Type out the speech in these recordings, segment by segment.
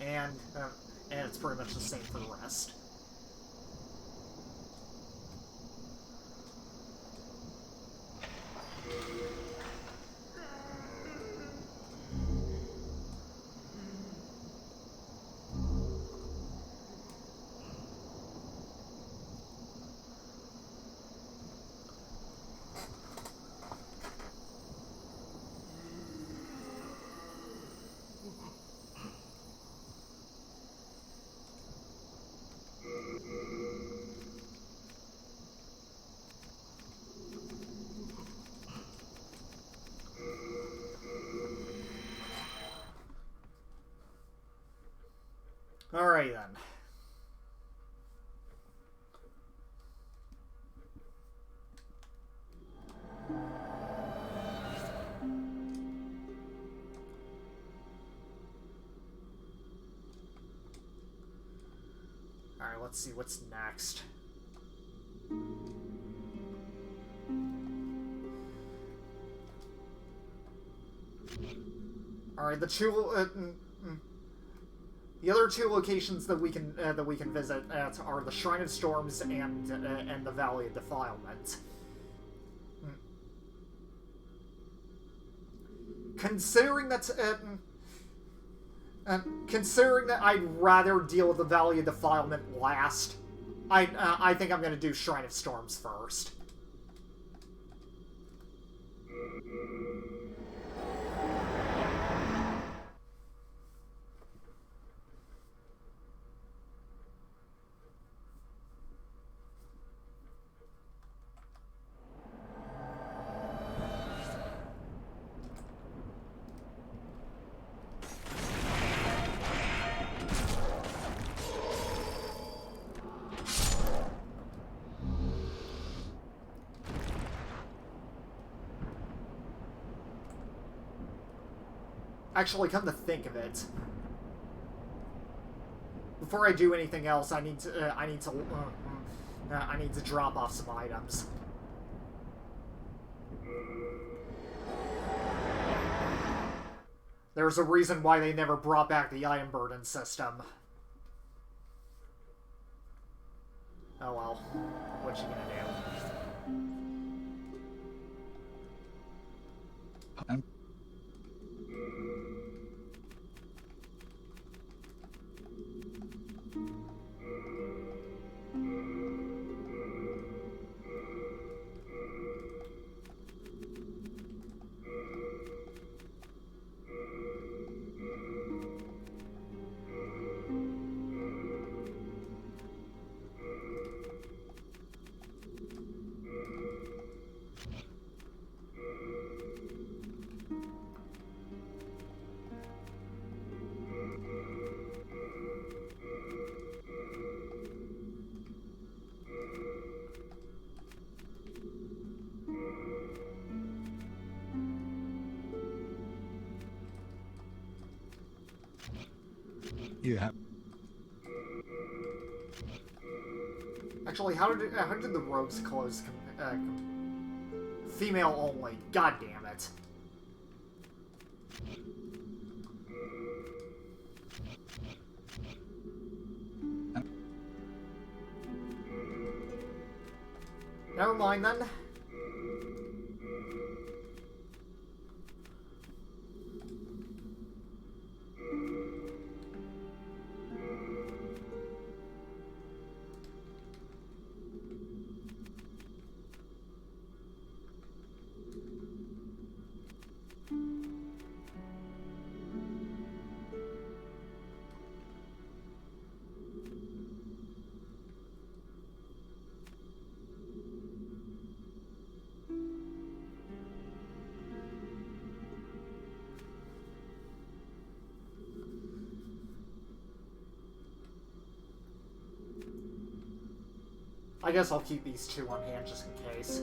and it's pretty much the same for the rest. Alright then. Alright, let's see what's next. Alright, the other two locations that we can visit are the Shrine of Storms and the Valley of Defilement. Considering that I'd rather deal with the Valley of Defilement last, I think I'm gonna do Shrine of Storms first. Actually, come to think of it, before I do anything else, I need to drop off some items. There's a reason why they never brought back the item burden system. Oh well, what you gonna do? You have. Actually, how did the rogues close? Female only. God damn it. Never mind then. I guess I'll keep these two on hand just in case.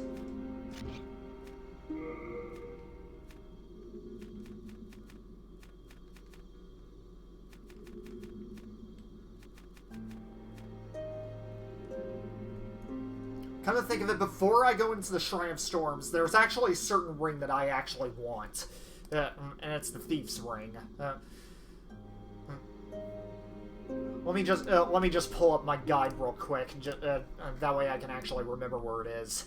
Come to think of it, before I go into the Shrine of Storms, there's actually a certain ring that I actually want. And it's the Thief's Ring. let me just pull up my guide real quick. That way I can actually remember where it is.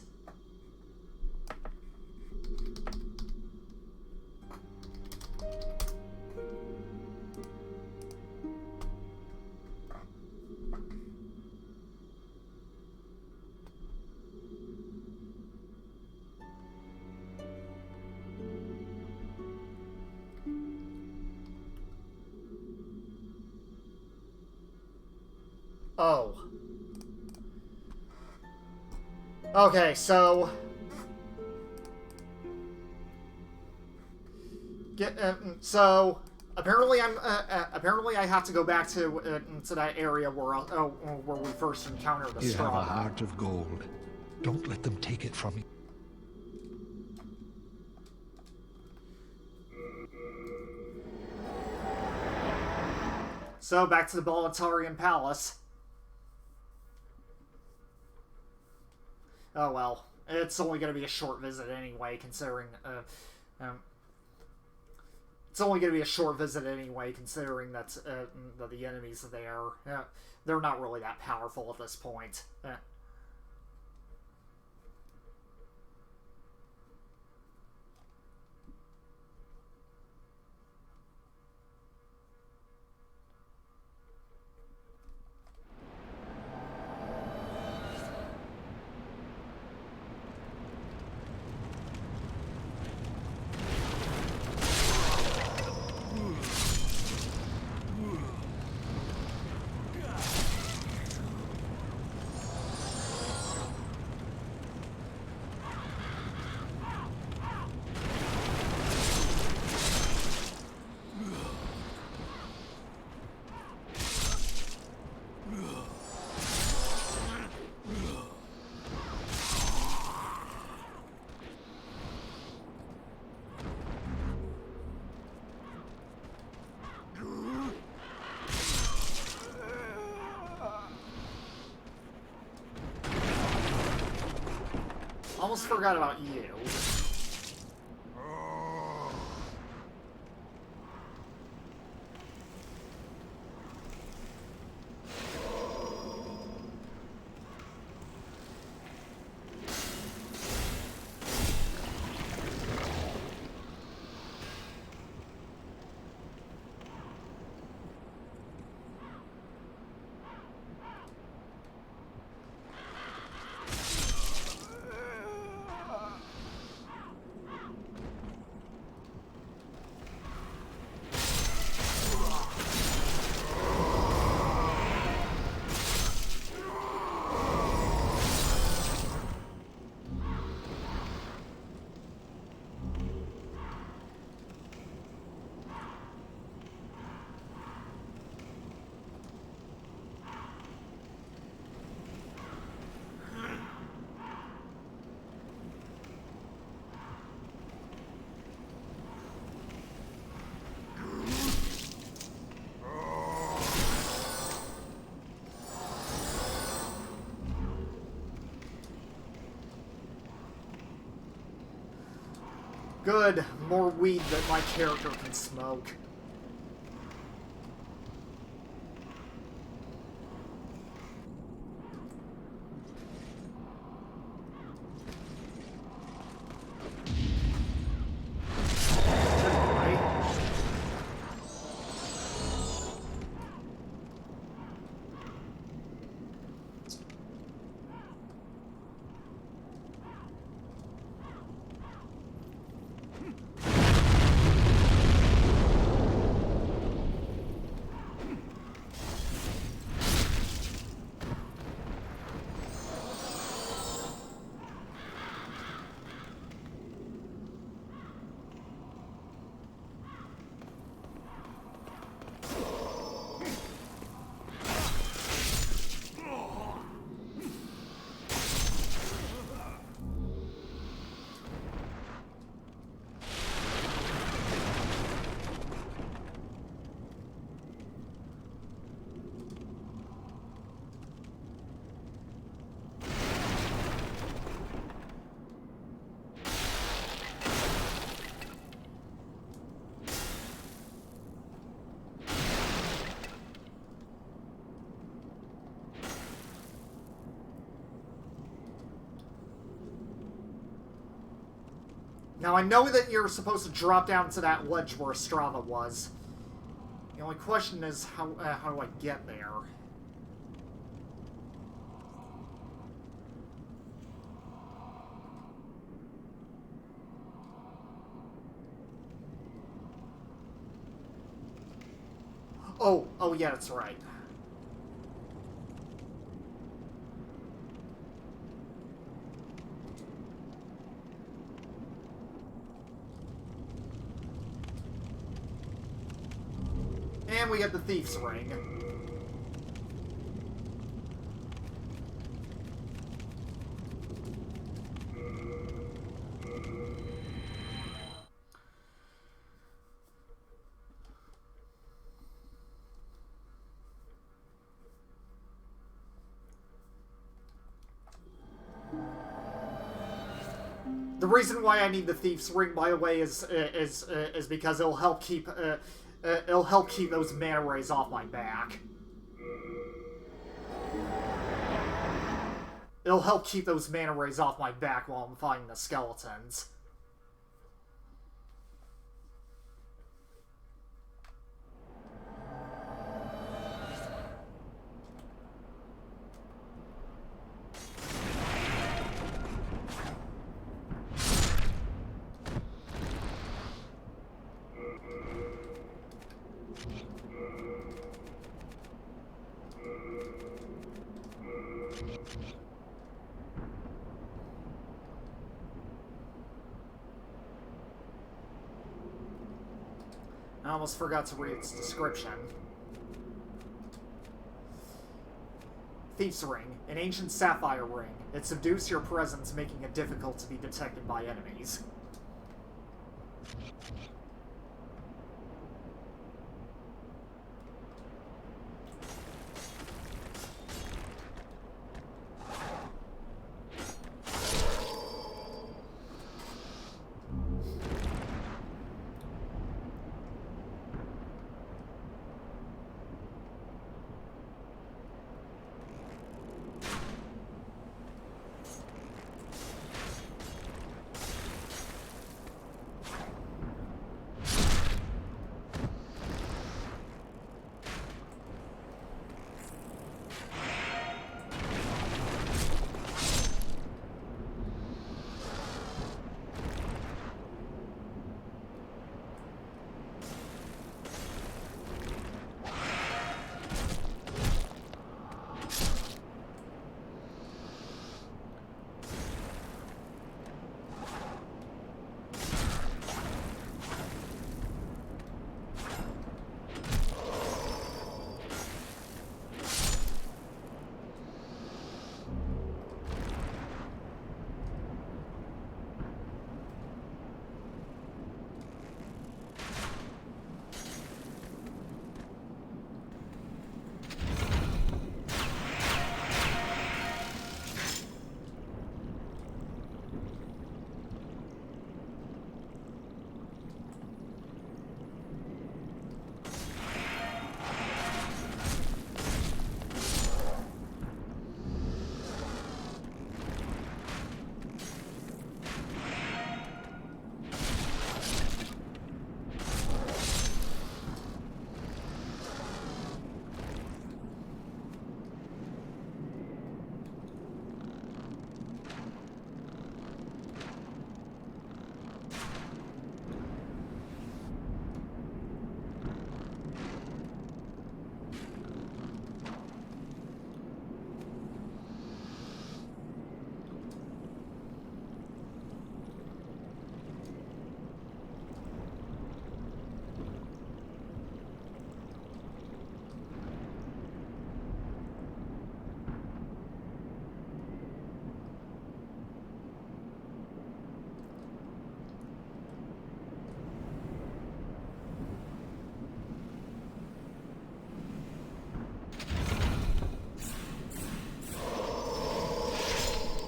Oh. Okay, so... apparently apparently I have to go back to that area where we first encountered the You have a Strahd. heart of gold. Don't let them take it from you. So, back to the Balatarian Palace. Oh well. It's only going to be a short visit anyway, considering... it's only going to be a short visit anyway, considering that the enemies there... they're not really that powerful at this point. Almost forgot about you. Good. More weed that my character can smoke. Now, I know that you're supposed to drop down to that ledge where Strava was. The only question is, how do I get there? Oh yeah, that's right. And we get the Thief's Ring. The reason why I need the Thief's Ring, by the way, is because it'll help keep those mana rays off my back. It'll help keep those mana rays off my back while I'm fighting the skeletons. I almost forgot to read its description. Thief's Ring, an ancient sapphire ring. It subdues your presence, making it difficult to be detected by enemies.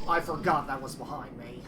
I forgot that was behind me.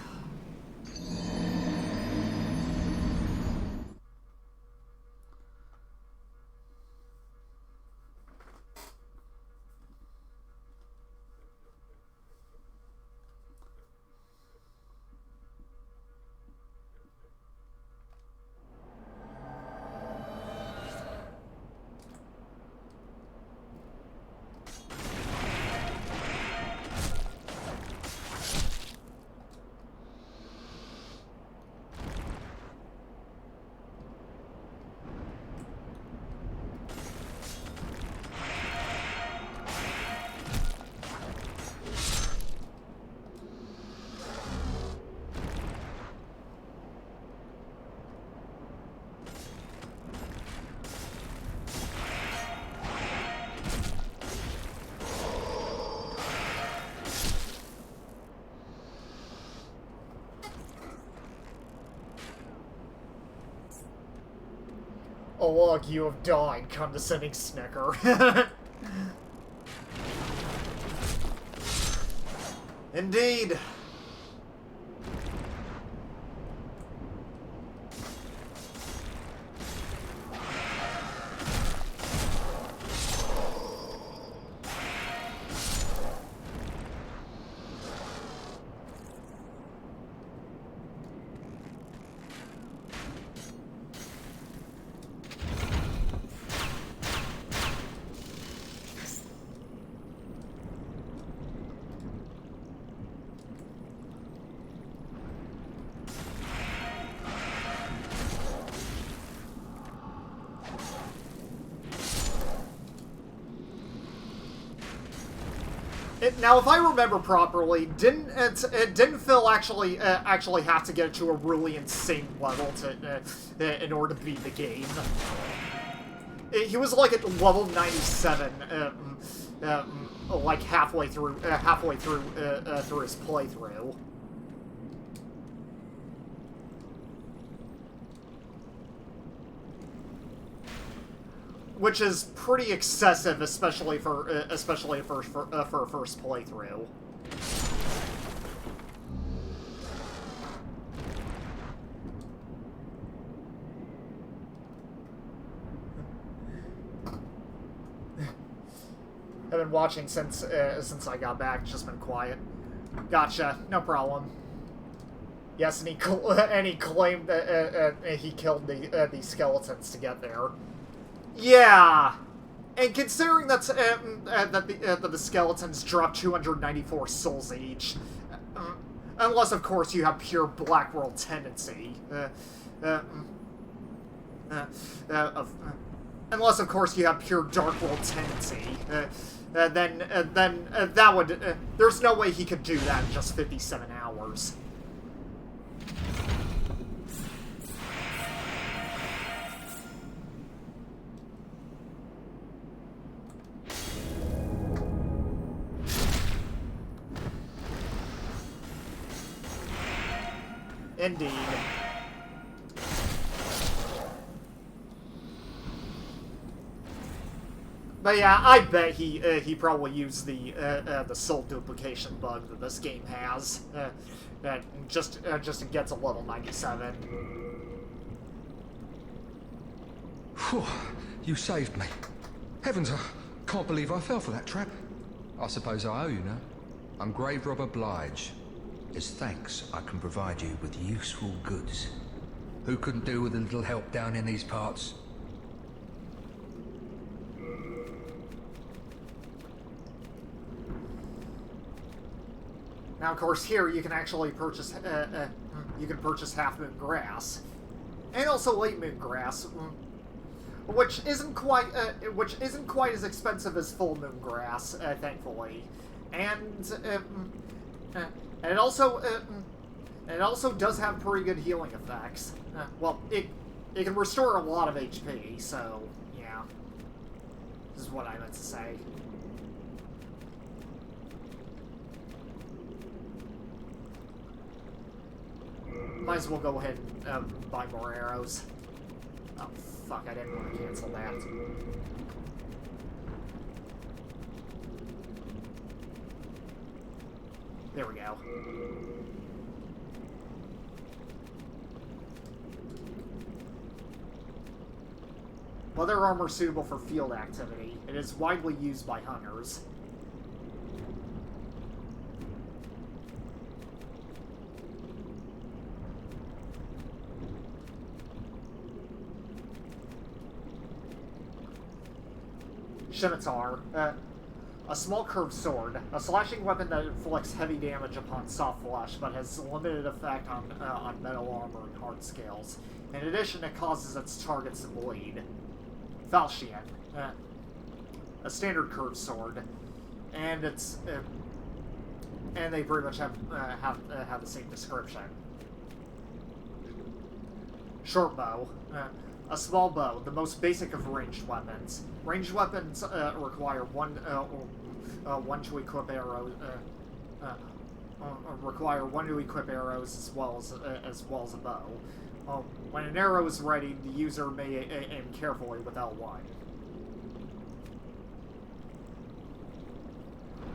Oh look, you have died, condescending snicker. Indeed. Now, if I remember properly, didn't Phil actually have to get to a really insane level to in order to beat the game? He was like at level 97, like halfway through through his playthrough. Which is pretty excessive, especially for a first playthrough. I've been watching since I got back. Just been quiet. Gotcha. No problem. Yes, and he claimed that he killed the skeletons to get there. Yeah, and considering that the skeletons drop 294 souls each, unless of course you have pure Black World tendency, unless of course you have pure Dark World tendency, then that would there's no way he could do that in just 57 hours. Indeed. But yeah, I bet he probably used the soul duplication bug that this game has, just to get to level 97. Whew, you saved me. Heavens, I can't believe I fell for that trap. I suppose I owe you now. I'm Grave Robber Blige. As thanks, I can provide you with useful goods. Who couldn't do with a little help down in these parts? Now, of course, here you can actually purchase Half Moon Grass, and also Late Moon Grass, which isn't quite as expensive as Full Moon Grass, thankfully, and it also does have pretty good healing effects. Well, it can restore a lot of HP, so yeah. This is what I meant to say. Might as well go ahead and buy more arrows. Oh fuck! I didn't want to cancel that. There we go. Leather armor suitable for field activity. It is widely used by hunters. Scimitar. A small curved sword, a slashing weapon that inflicts heavy damage upon soft flesh, but has limited effect on metal armor and hard scales. In addition, it causes its targets to bleed. Falchion, a standard curved sword, and it's and they pretty much have the same description. Short bow. A small bow, the most basic of ranged weapons. Ranged weapons require one to equip arrows. Require one to equip arrows as well as a bow. Oh, when an arrow is ready, the user may aim carefully with L1.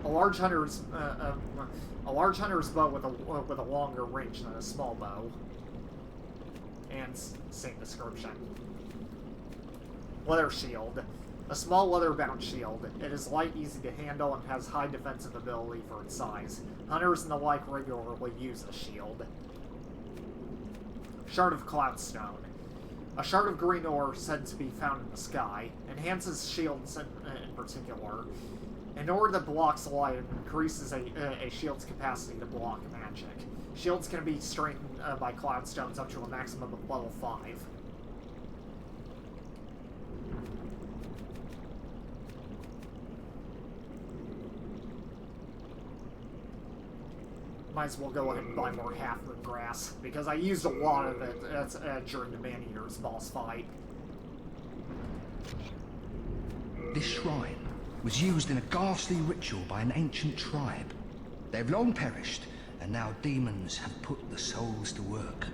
A large hunter's bow with a longer range than a small bow. And same description. Leather shield. A small leather-bound shield. It is light, easy to handle, and has high defensive ability for its size. Hunters and the like regularly use a shield. Shard of Cloudstone. A shard of green ore said to be found in the sky. Enhances shields in particular. An ore that blocks light and increases a shield's capacity to block magic. Shields can be strengthened by Cloudstones up to a maximum of level 5. Might as well go ahead and buy more Half-Moon Grass, because I used a lot of it during the Man-Eater's boss fight. This shrine was used in a ghastly ritual by an ancient tribe. They've long perished, and now demons have put the souls to work.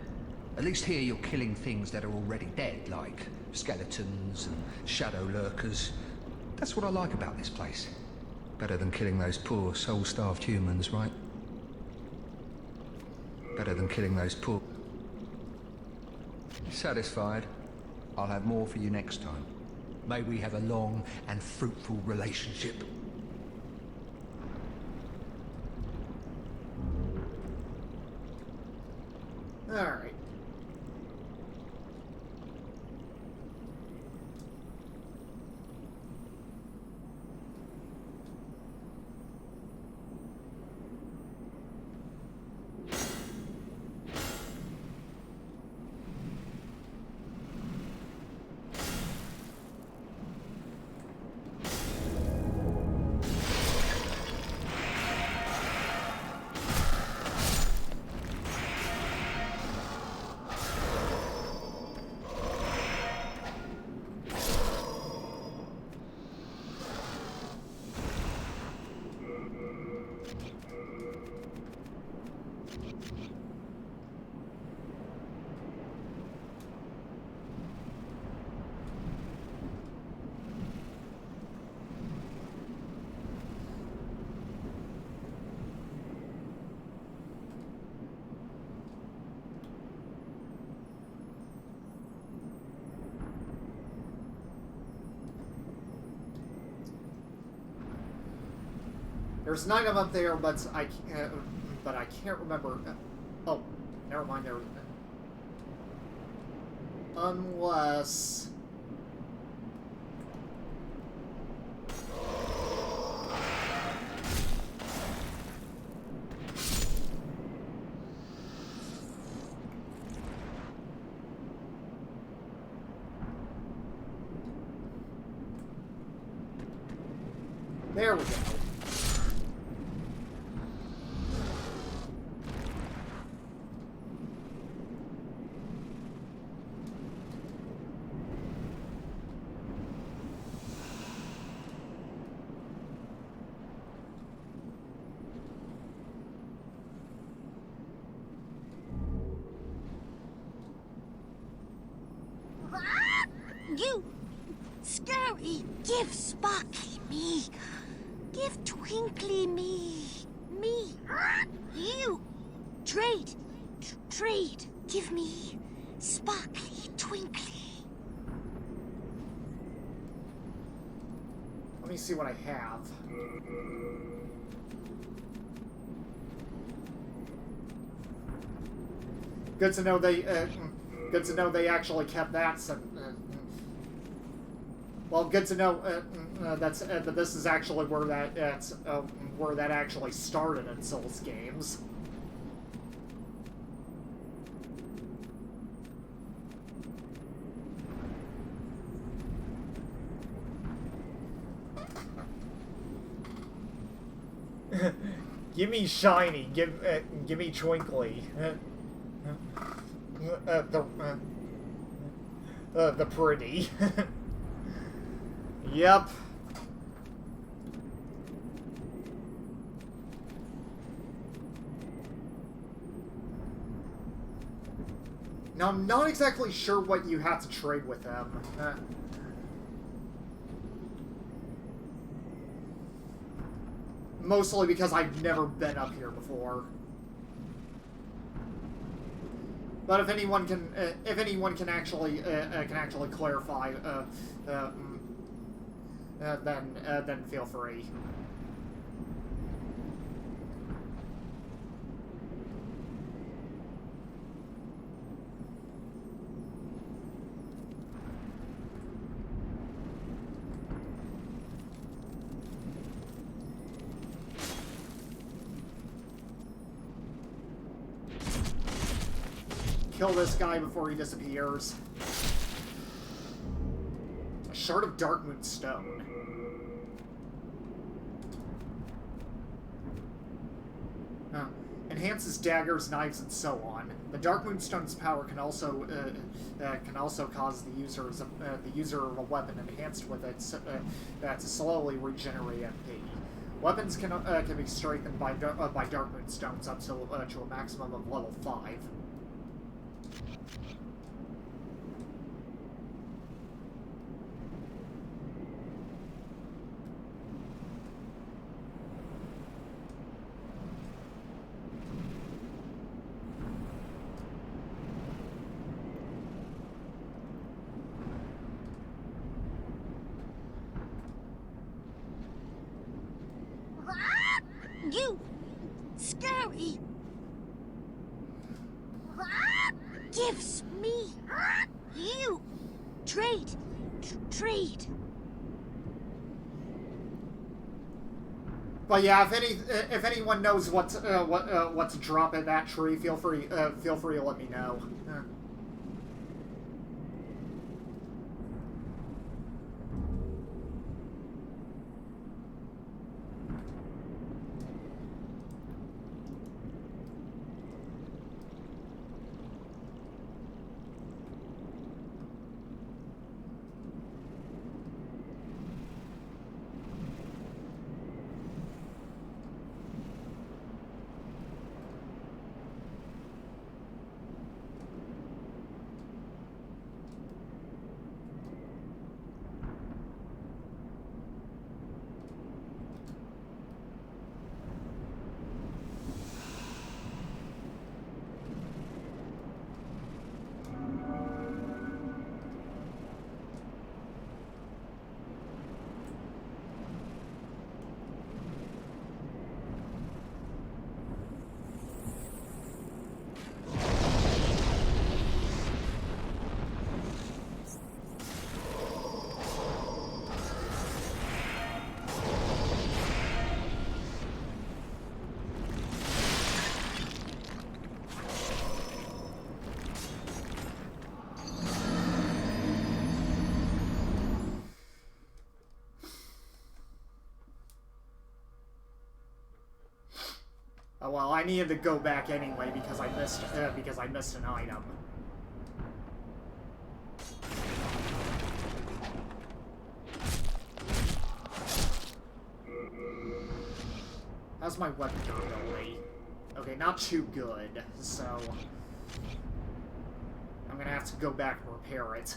At least here you're killing things that are already dead, like skeletons and shadow lurkers. That's what I like about this place. Better than killing those poor, soul-starved humans, right? Better than killing those poor... Satisfied? I'll have more for you next time. May we have a long and fruitful relationship. Alright. There's 9 of them there, but I can't remember. Oh, never mind. There. Unless. There we go. You scary, give Sparkly me. Give Twinkly me. Me. You. Trade. Trade. Give me Sparkly Twinkly. Let me see what I have. Good to know they. Good to know they actually kept that. Well, good to know that this is actually where that actually started in Souls games. Give me shiny. Give me twinkly. The pretty. Yep. Now, I'm not exactly sure what you have to trade with them. Mostly because I've never been up here before. But if anyone can actually clarify, then feel free. Kill this guy before he disappears. A shard of Darkmoon Stone. Enhances daggers, knives, and so on. The Darkmoon Stone's power can also cause the user of a weapon enhanced with it to slowly regenerate MP. Weapons can be strengthened by Darkmoon Stones up to a maximum of level 5. You scary gifts me. You trade. But yeah, if anyone knows what to drop in that tree, feel free to let me know. Oh, well, I needed to go back anyway because I missed an item. How's my weapon durability? Okay, not too good, so I'm gonna have to go back and repair it.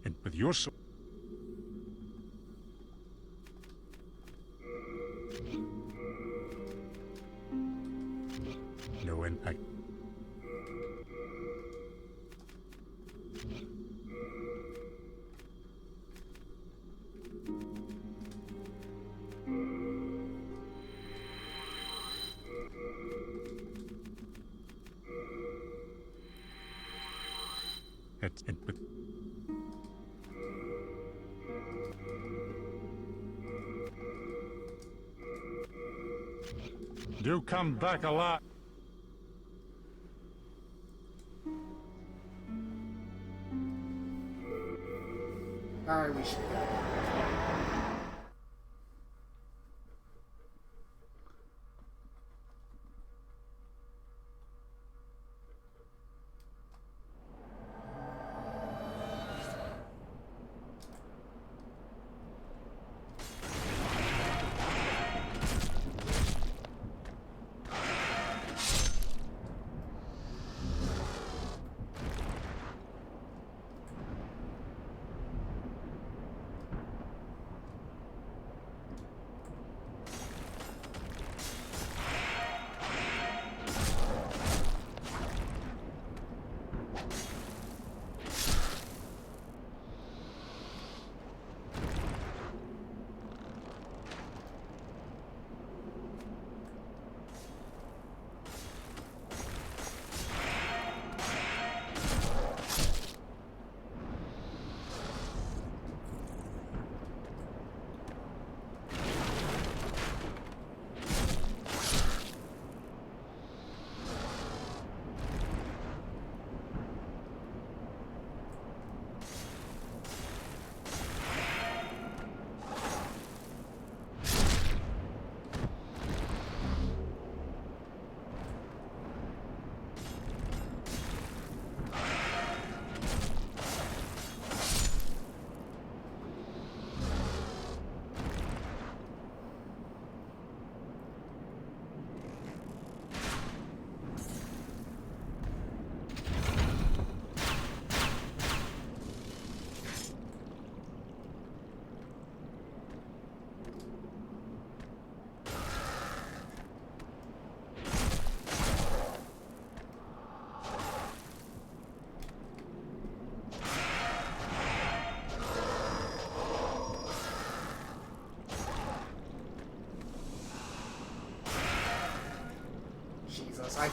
And with your no impact. And with do come back a lot. Alright, we should go.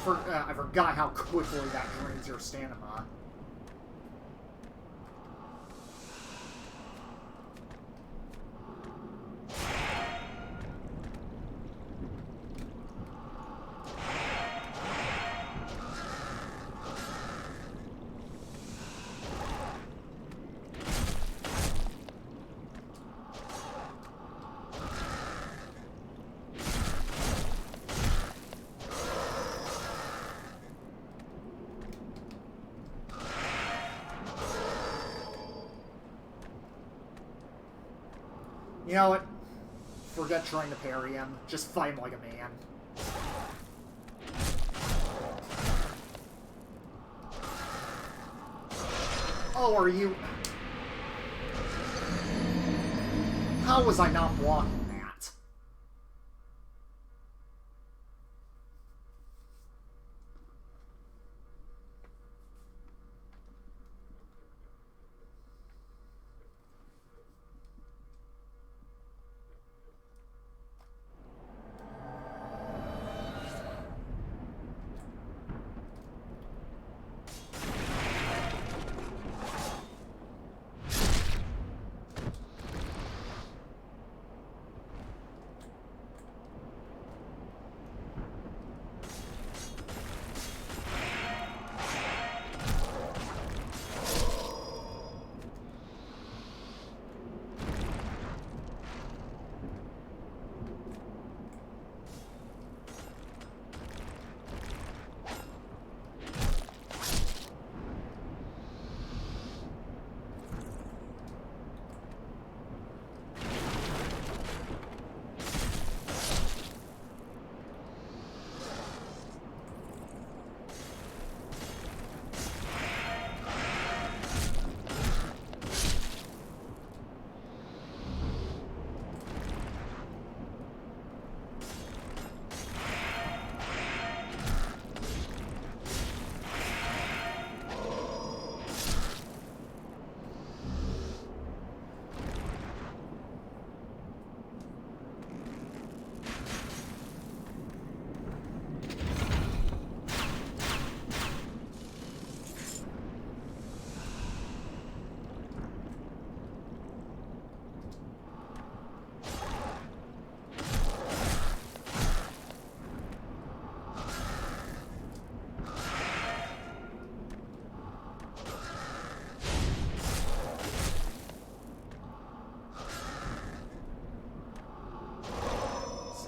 I forgot how quickly that drains your stamina. You know what? Forget trying to parry him. Just fight him like a man. Oh, are you... How was I not blocking that?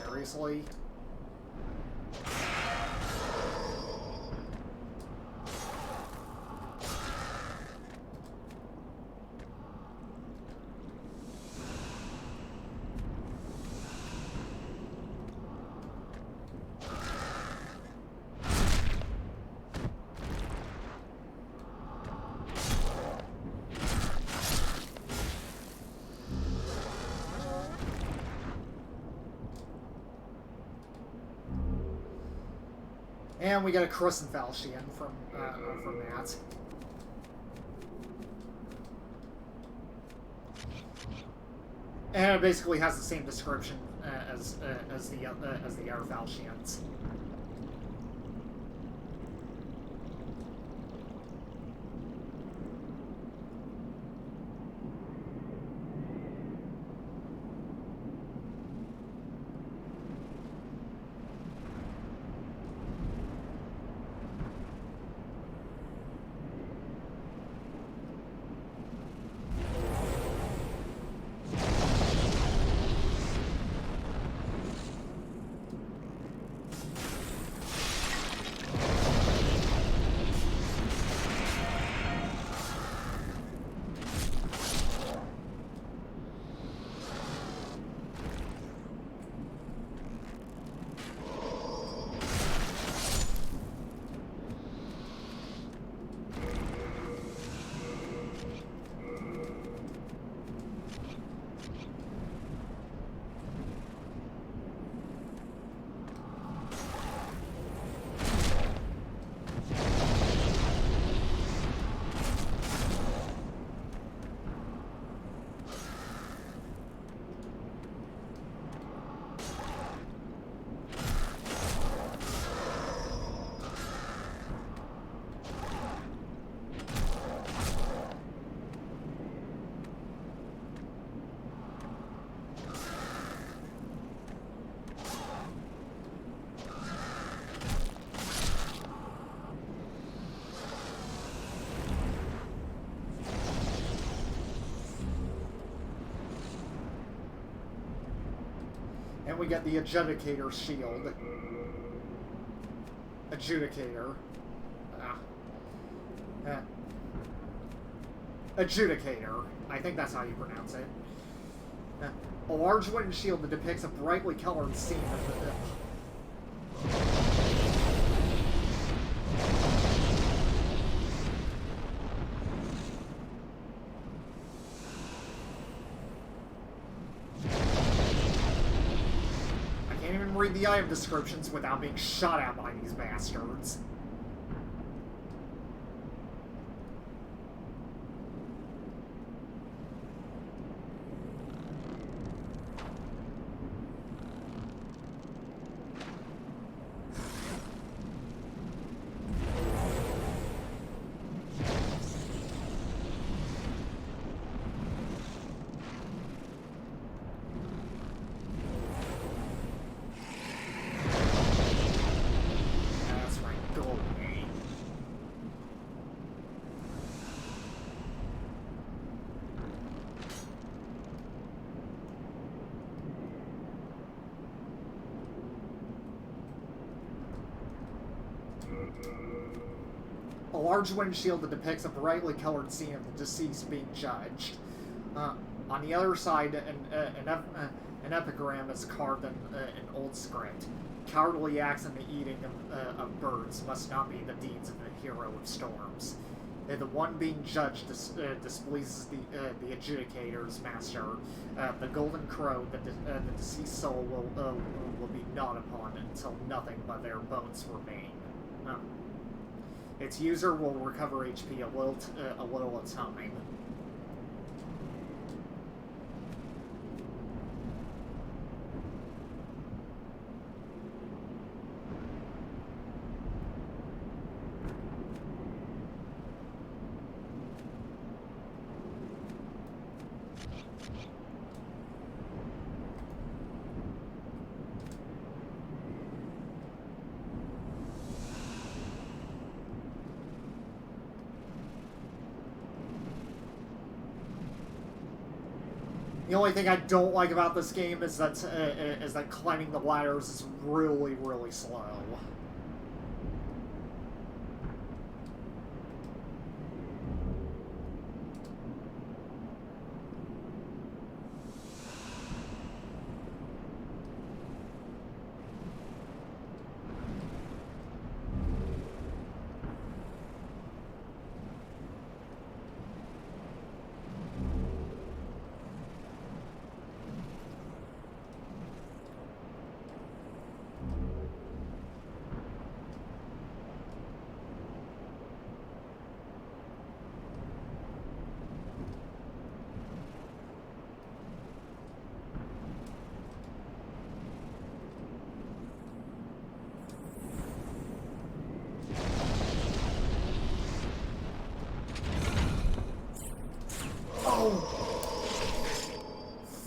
Seriously? And we get a Kristofferson from that. And it basically has the same description as the other Falchians. we get the Adjudicator shield. Adjudicator. Adjudicator. I think that's how you pronounce it. A large wooden shield that depicts a brightly colored scene of the... I can't even read the item descriptions without being shot at by these bastards. A large windshield that depicts a brightly colored scene of the deceased being judged. On the other side, an epigram is carved in old script. Cowardly acts in the eating of birds must not be the deeds of the hero of storms. The one being judged displeases the adjudicator's master. The golden crow that the deceased soul will be gnawed upon until nothing but their bones remain. Its user will recover HP a little at a time. The only thing I don't like about this game is that climbing the ladders is really, really slow.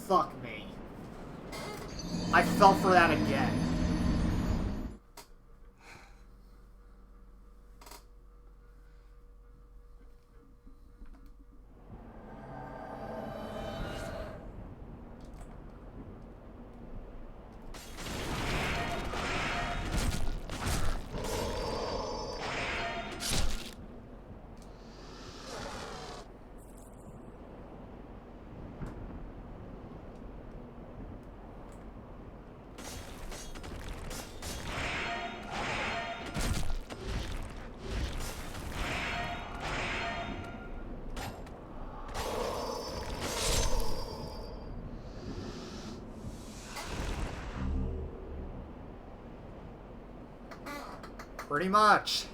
Fuck me. I fell for that again. Pretty much.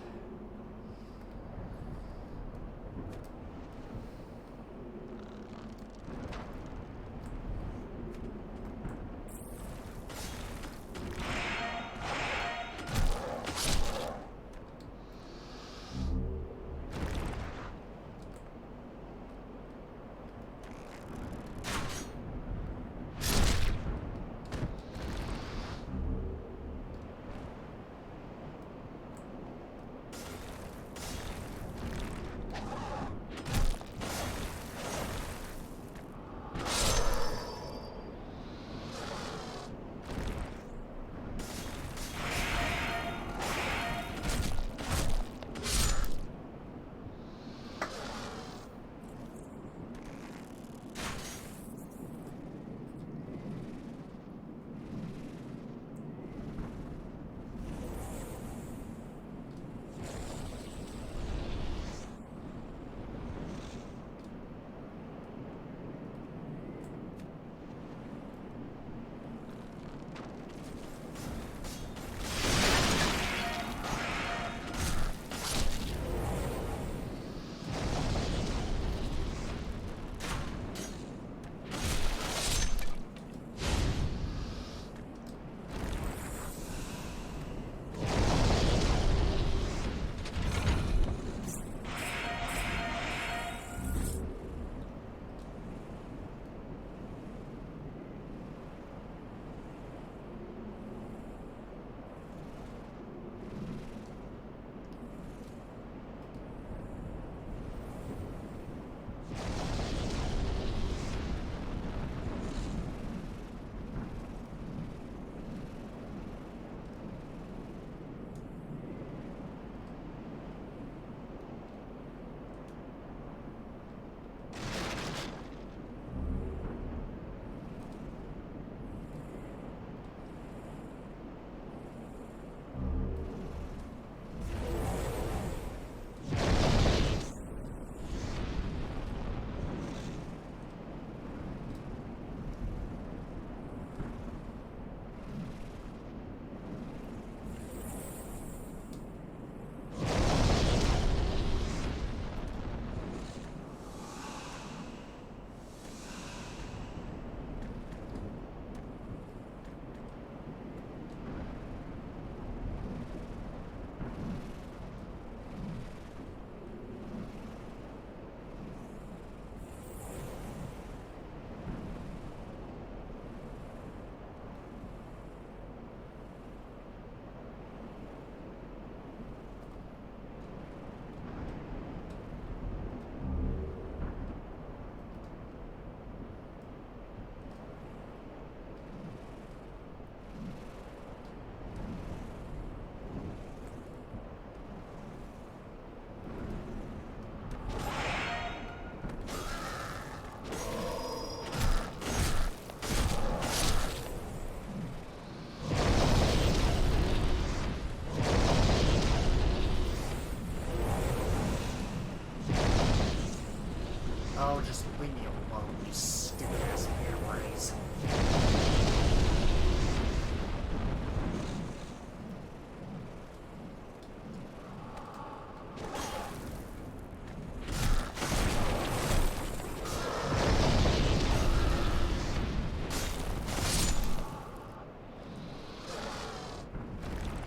Oh, just leave me alone, you stupid ass rays.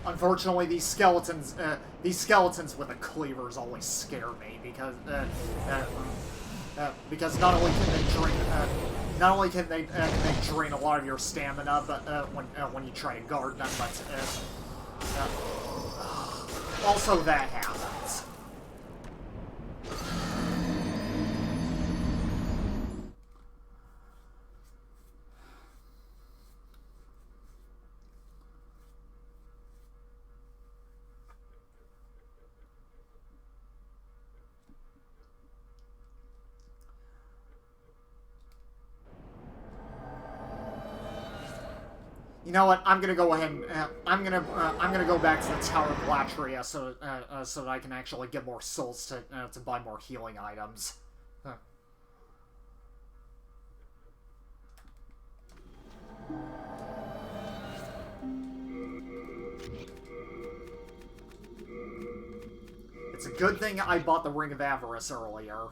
Unfortunately, these skeletons with the cleavers always scare me because not only can they drain a lot of your stamina, but when you try to guard them, but also that happens. You know what? I'm gonna go ahead and I'm gonna go back to the Tower of Latria so that I can actually get more souls to buy more healing items. It's a good thing I bought the Ring of Avarice earlier.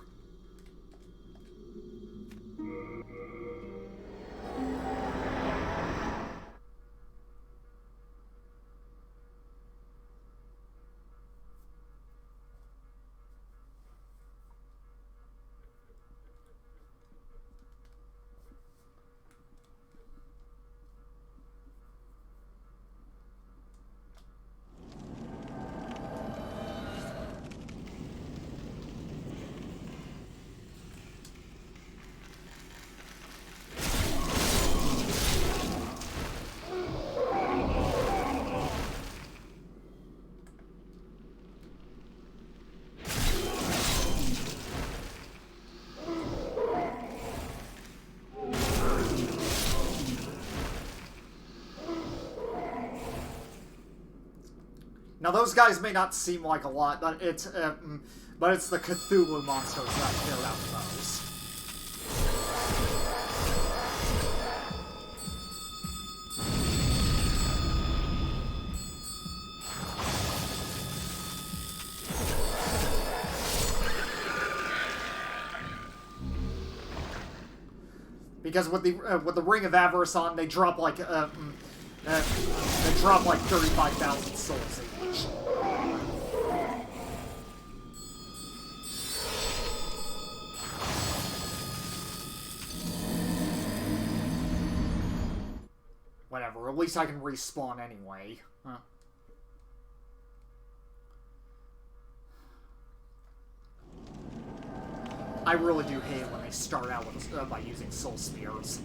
Now, those guys may not seem like a lot, but it's the Cthulhu monsters that I care about the most. Because with the Ring of Avarice on, they drop like 35,000 souls each. Whatever, at least I can respawn anyway. Huh. I really do hate it when they start out with by using soul spears.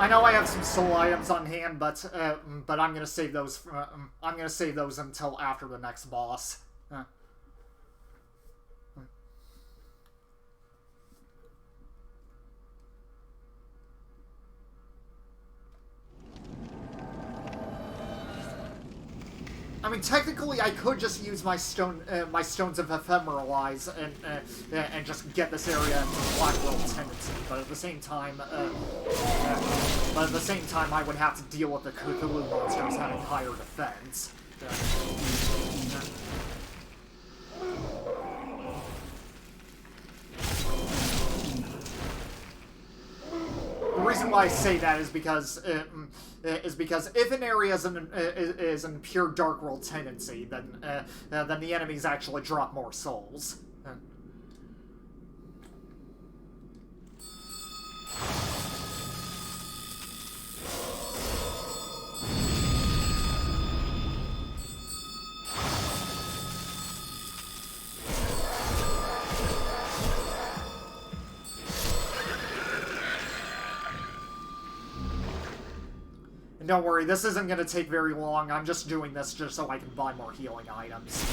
I know I have some soul items on hand, but I'm gonna save those. I'm gonna save those until after the next boss. I mean, technically, I could just use my stones of ephemeralize and just get this area into Black World tendency. But at the same time, I would have to deal with the Cthulhu monsters having higher defense. The reason why I say that is because if an area is in pure Dark World tendency, then the enemies actually drop more souls. And don't worry, this isn't going to take very long. I'm just doing this just so I can buy more healing items.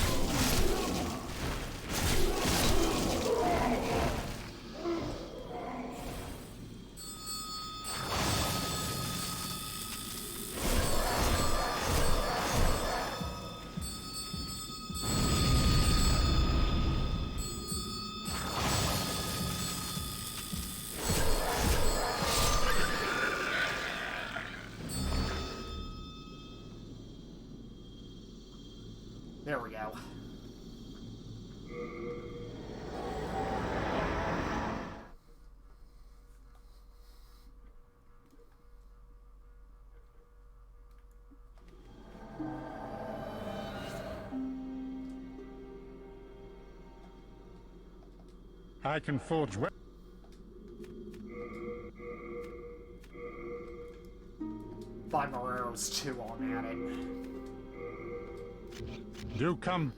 There we go. I can forge weapons. Buy more arrows too while I'm at it. Do come.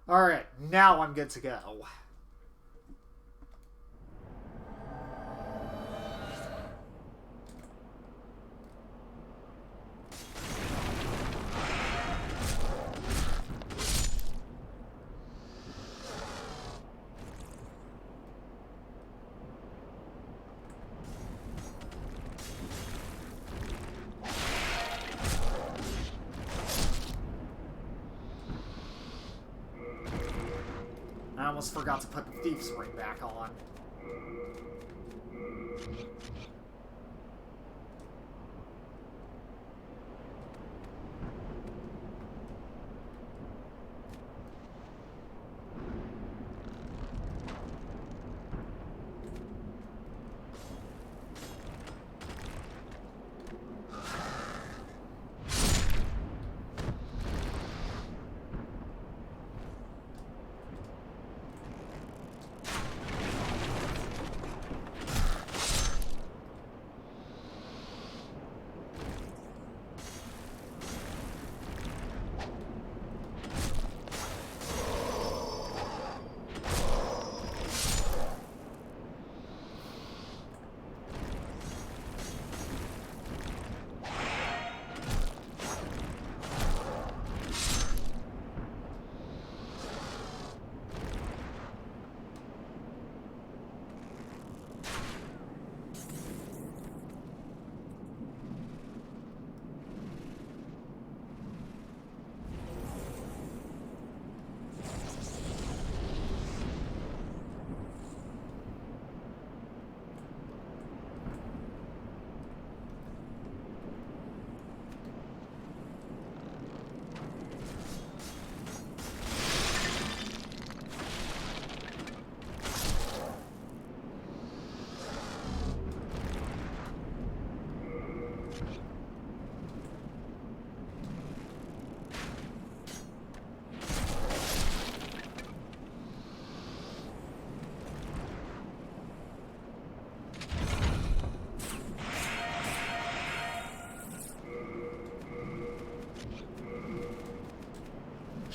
Alright, now I'm good to go. I almost forgot to put the Thief's Ring back on.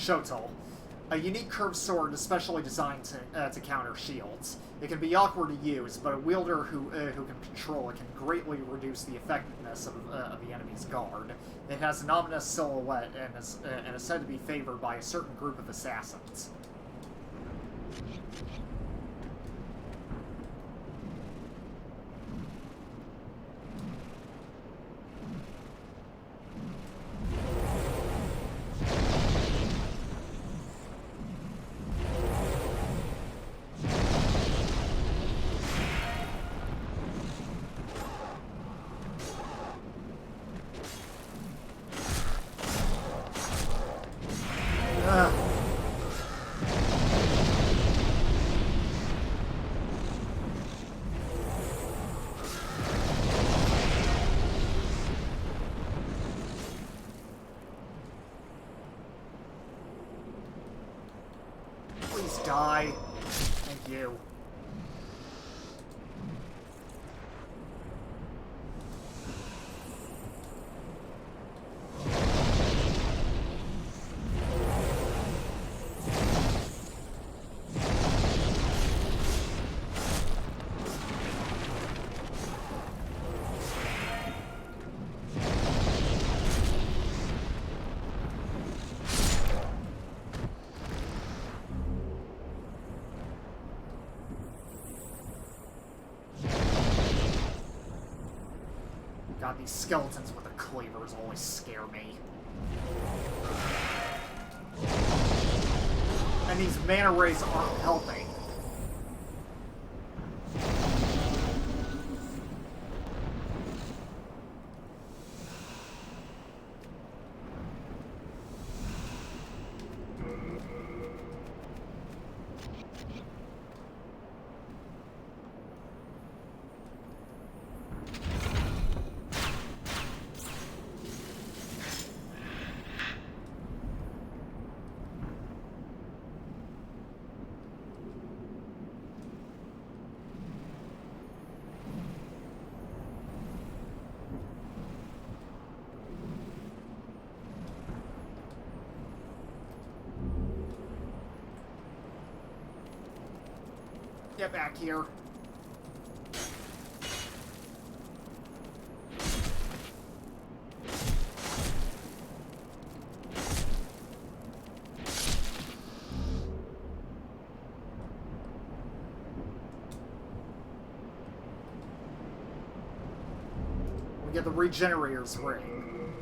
Shotel. A unique curved sword especially designed to counter shields. It can be awkward to use, but a wielder who can control it can greatly reduce the effectiveness of the enemy's guard. It has an ominous silhouette and is said to be favored by a certain group of assassins. Please die. Thank you. God, these skeletons with the cleavers always scare me. And these mana rays aren't helping. Get back here. We get the Regenerator's Ring.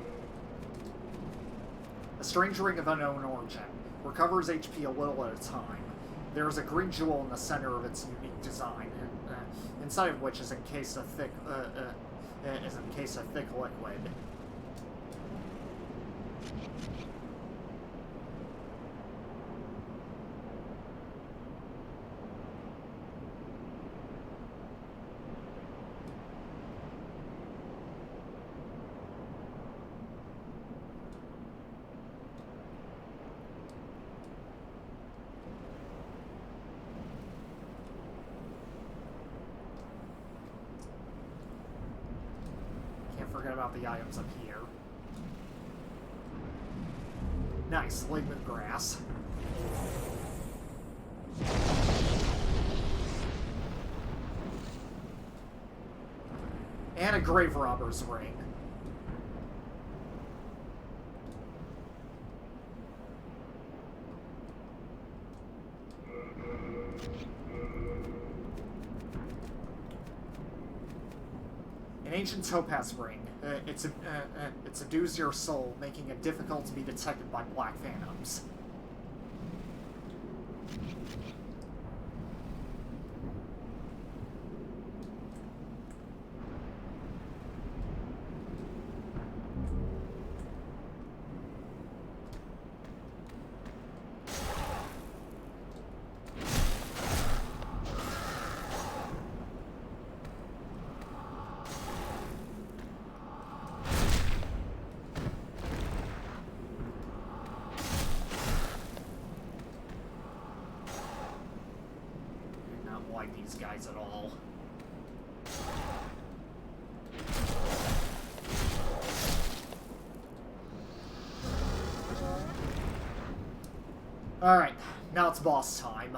A strange ring of unknown origin. Recovers HP a little at a time. There is a green jewel in the center of its unique design, inside of which is encased a thick liquid. Forget about the items up here. Nice, ligament grass. And a grave robber's ring. An ancient topaz ring. It subdues your soul, making it difficult to be detected by black phantoms. These guys at all. Alright, now it's boss time.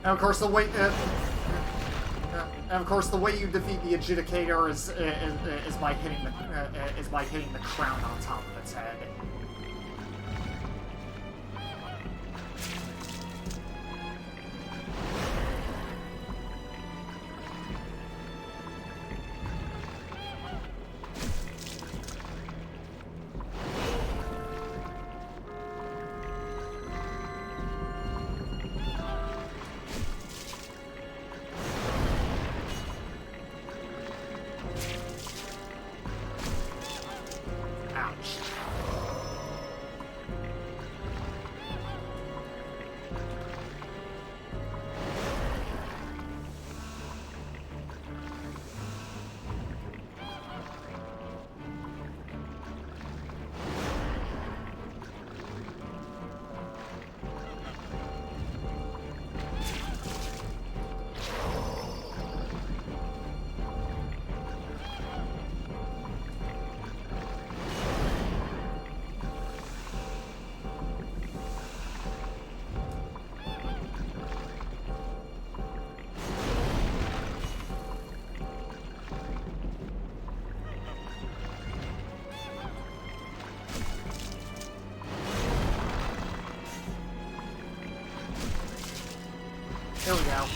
And of course, the way you defeat the Adjudicator is by hitting the crown on top of its head. Here we go.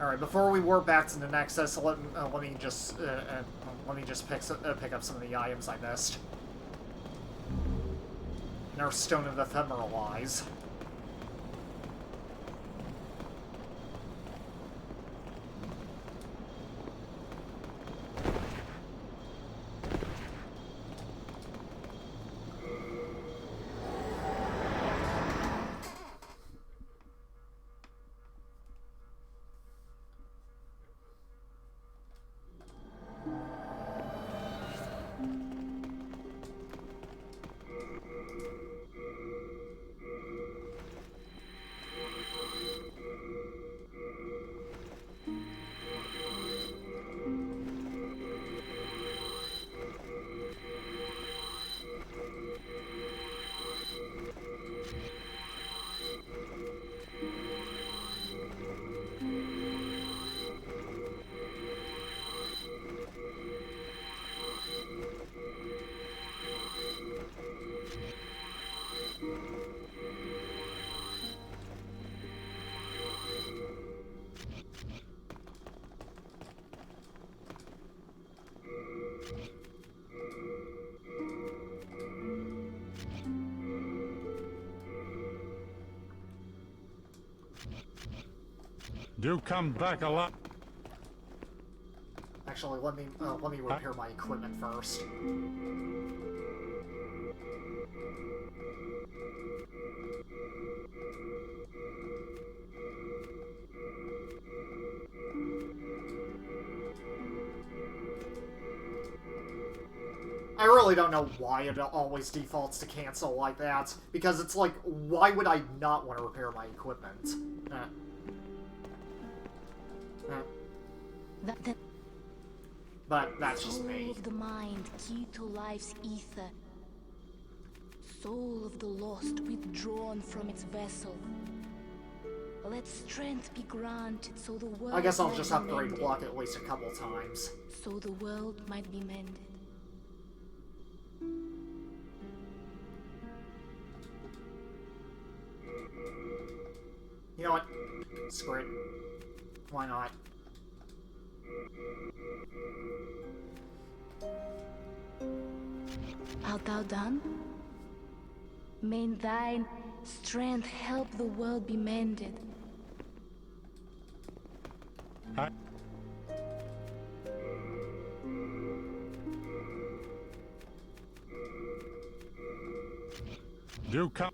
All right, before we warp back to the Nexus, let me just pick up some of the items I missed. And our Stone of Ephemeral Eyes. Do come back a lot. Actually, let me repair my equipment first. I really don't know why it always defaults to cancel like that, because it's like, why would I not want to repair my equipment? But that's just me. Soul of the mind, key to life's ether. Soul of the lost, withdrawn from its vessel. Let strength be granted so the world I guess I'll might just be upgrade mended. luck at least a couple times. So the world might be mended. You know what? Screw it. Why not? Art thou done? May thine strength help the world be mended. I... Do come.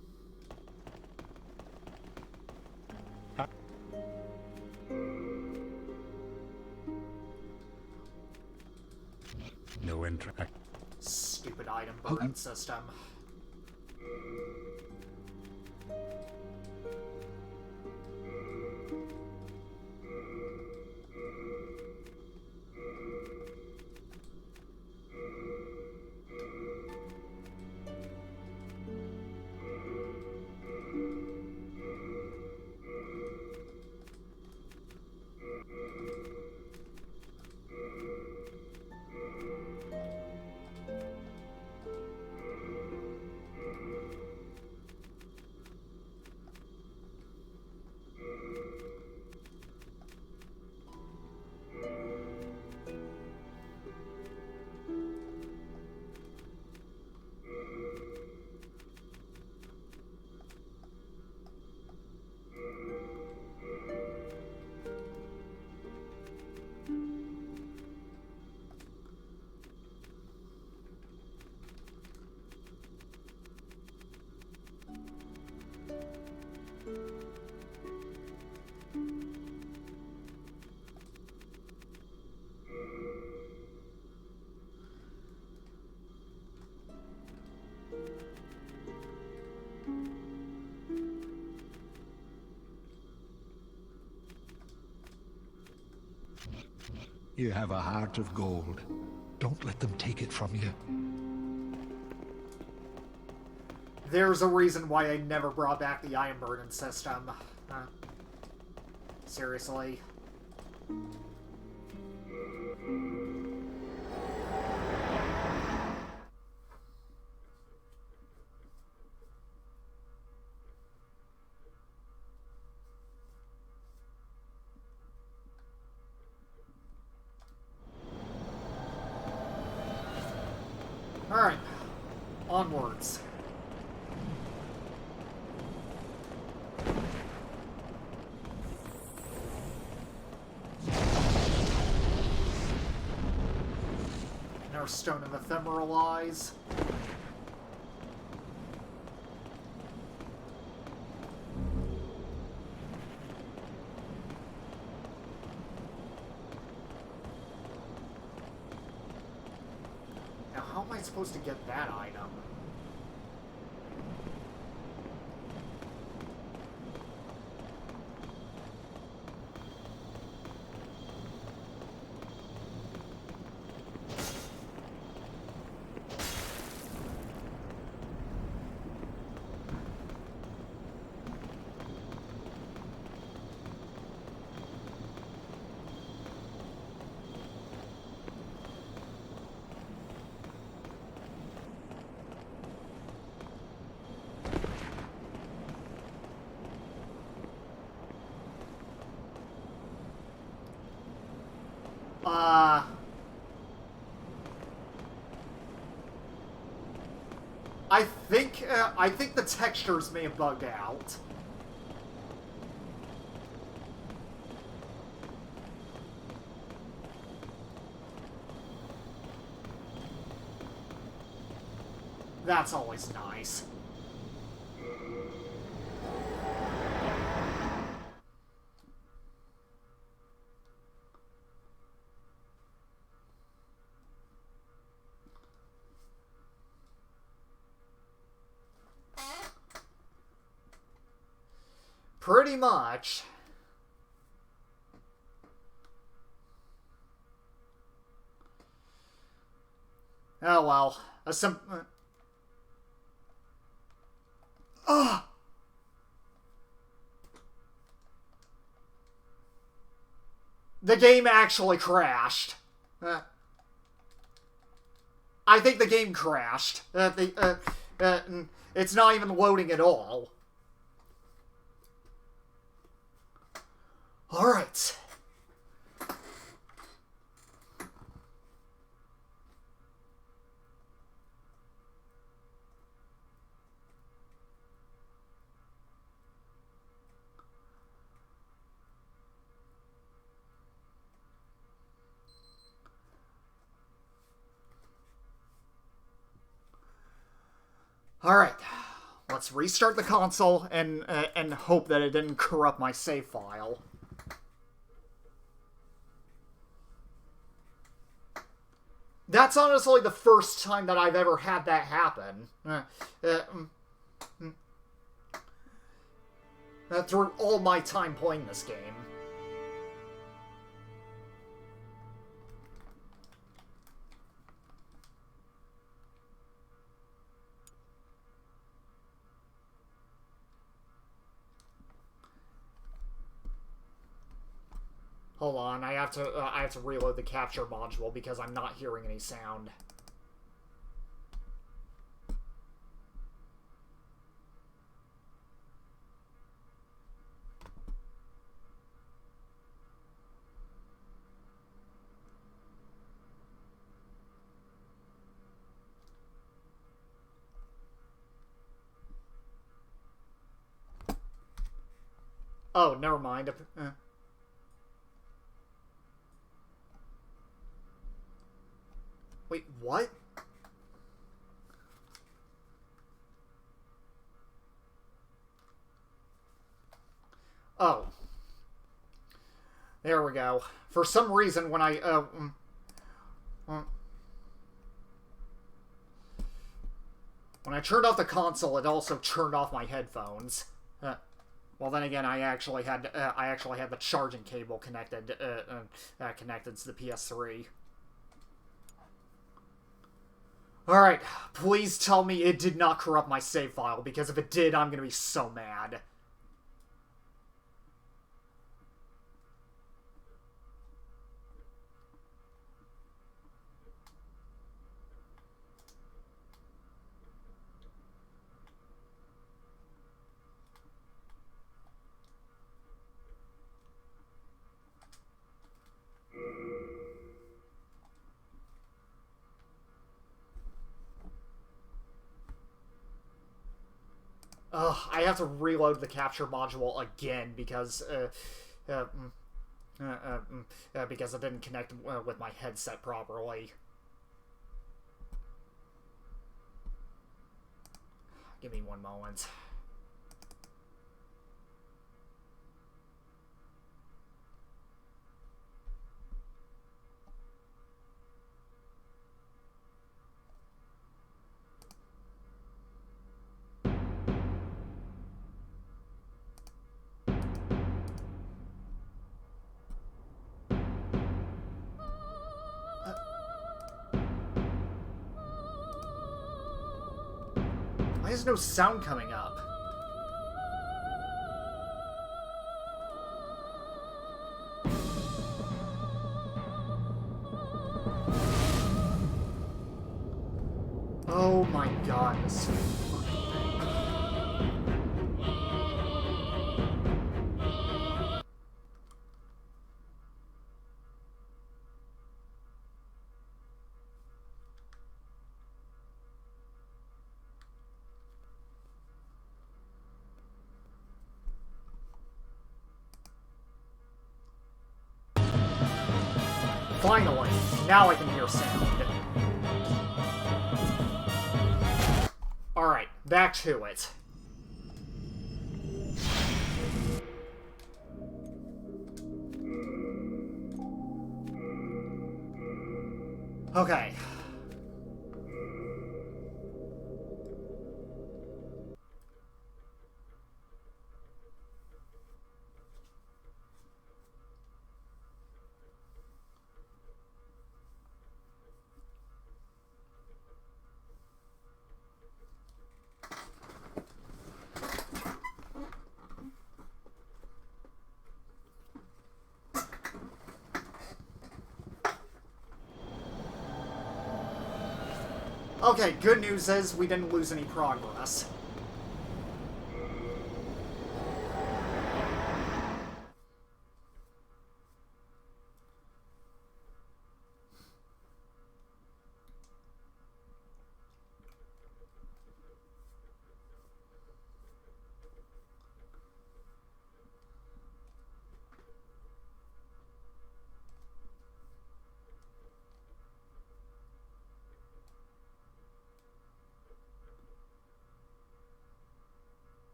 No interest. Stupid item burden system. You have a heart of gold. Don't let them take it from you. There's a reason why I never brought back the item burden system. Seriously. Alright. Onwards. Our Stone of Ephemeral Eyes. Now, how am I supposed to get that item? I think the textures may have bugged out. That's always nice. Pretty much. Oh well. The game actually crashed. I think the game crashed. It's not even loading at all. Alright. Alright. Let's restart the console and hope that it didn't corrupt my save file. That's honestly the first time that I've ever had that happen. Through all my time playing this game. Hold on, I have to reload the capture module because I'm not hearing any sound. Oh, never mind. Wait, what? Oh. There we go. For some reason, when I turned off the console, it also turned off my headphones. Well, then again, I actually had the charging cable connected to the PS3. Alright, please tell me it did not corrupt my save file, because if it did, I'm gonna be so mad. I have to reload the capture module again because because it didn't connect with my headset properly. Give me one moment. Why is no sound coming up? Oh my god, this fucking thing. Finally, now I can hear sound. Alright, back to it. Okay. Okay, good news is we didn't lose any progress.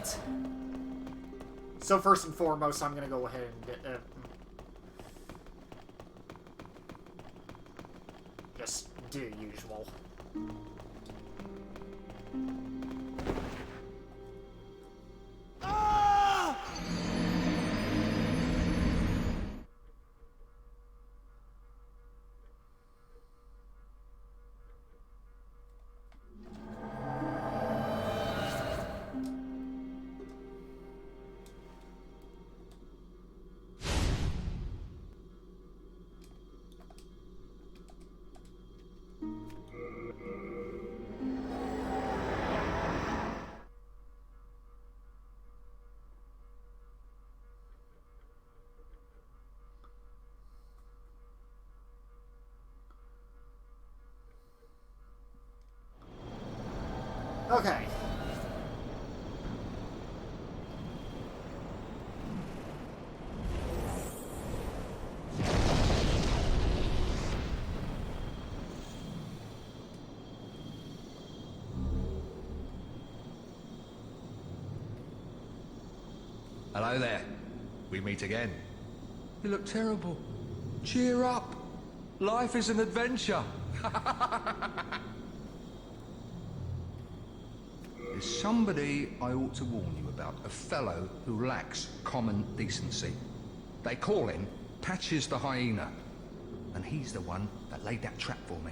Alright. So first and foremost, I'm gonna go ahead and just do the usual. Okay. Hello there. We meet again. You look terrible. Cheer up. Life is an adventure. There's somebody I ought to warn you about. A fellow who lacks common decency. They call him Patches the Hyena. And he's the one that laid that trap for me.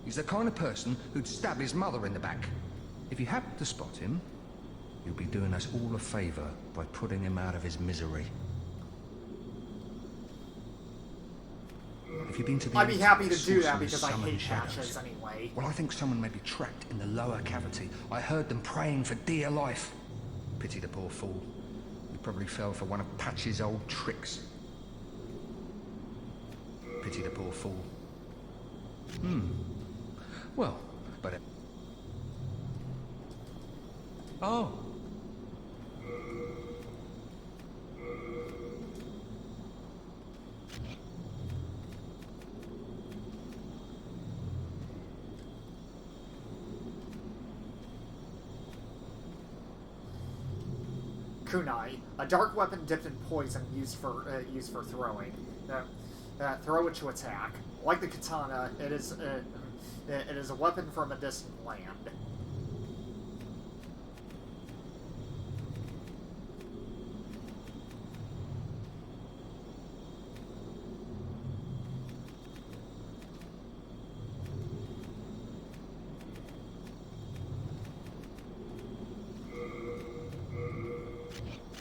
He's the kind of person who'd stab his mother in the back. If you happen to spot him, you'll be doing us all a favor by putting him out of his misery. If you've been to the I'd be happy to do source that of the because I summoned hate shadows. patches anyway. Well, I think someone may be trapped in the lower cavity. I heard them praying for dear life. Pity the poor fool. He probably fell for one of Patch's old tricks. Pity the poor fool. Well, but... Oh. Kunai, a dark weapon dipped in poison used for throwing. Throw it to attack. Like the katana, it is a weapon from a distant land.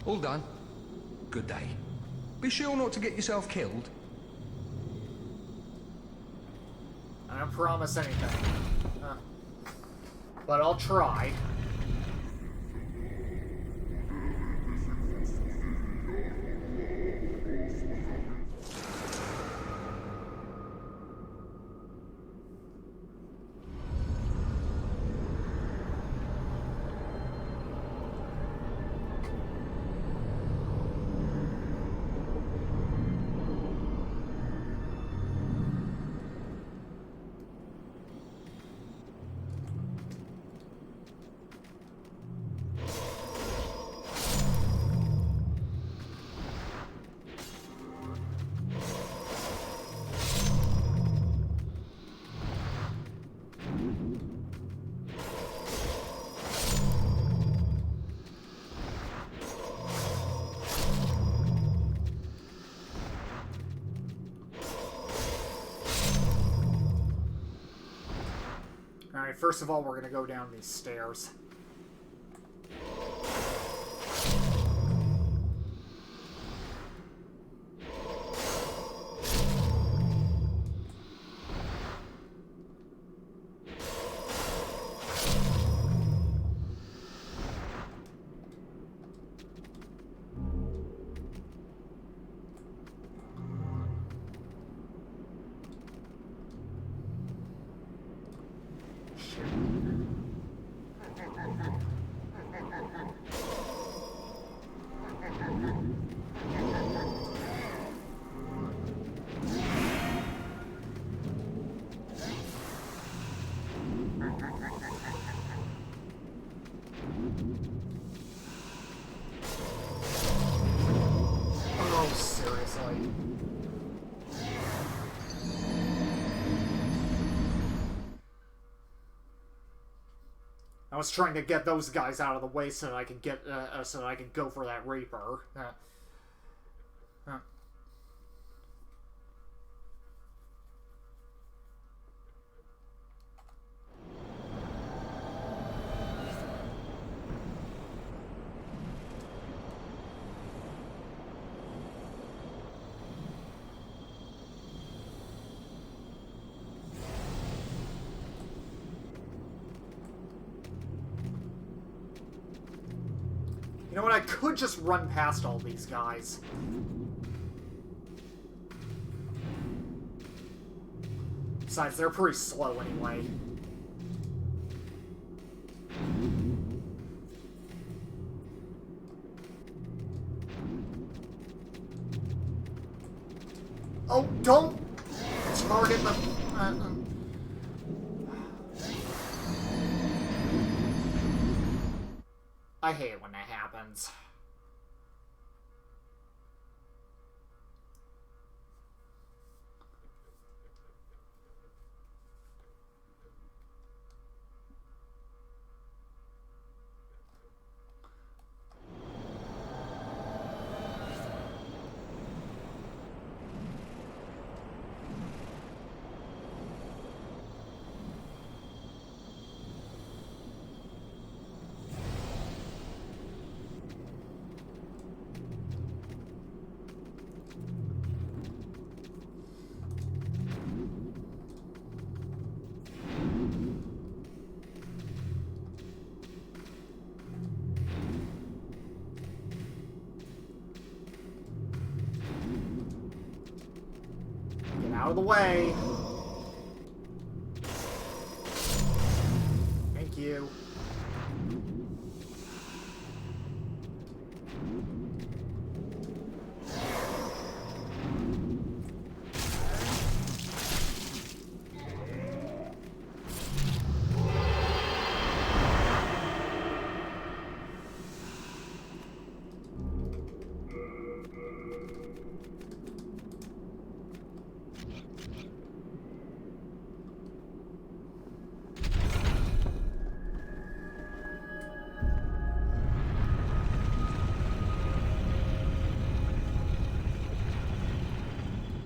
All done. Good day. Be sure not to get yourself killed. I don't promise anything. But I'll try. Alright, first of all, we're gonna go down these stairs. Oh, seriously. I was trying to get those guys out of the way so that I could get, so that I could go for that Reaper. You know what, I could just run past all these guys. Besides, they're pretty slow anyway. Oh, don't target the... I hate it when that happens. Out of the way. Thank you.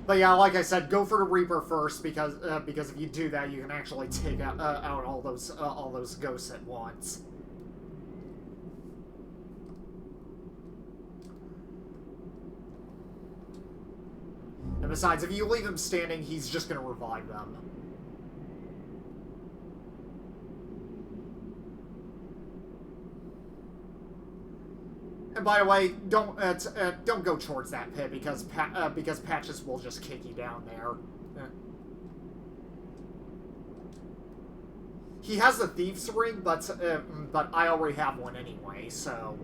But yeah, like I said, go for the Reaper first because if you do that, you can actually take out all those ghosts at once. And besides, if you leave him standing, he's just gonna revive them. And by the way, don't go towards that pit because Patches will just kick you down there. He has the Thief's Ring, but I already have one anyway, so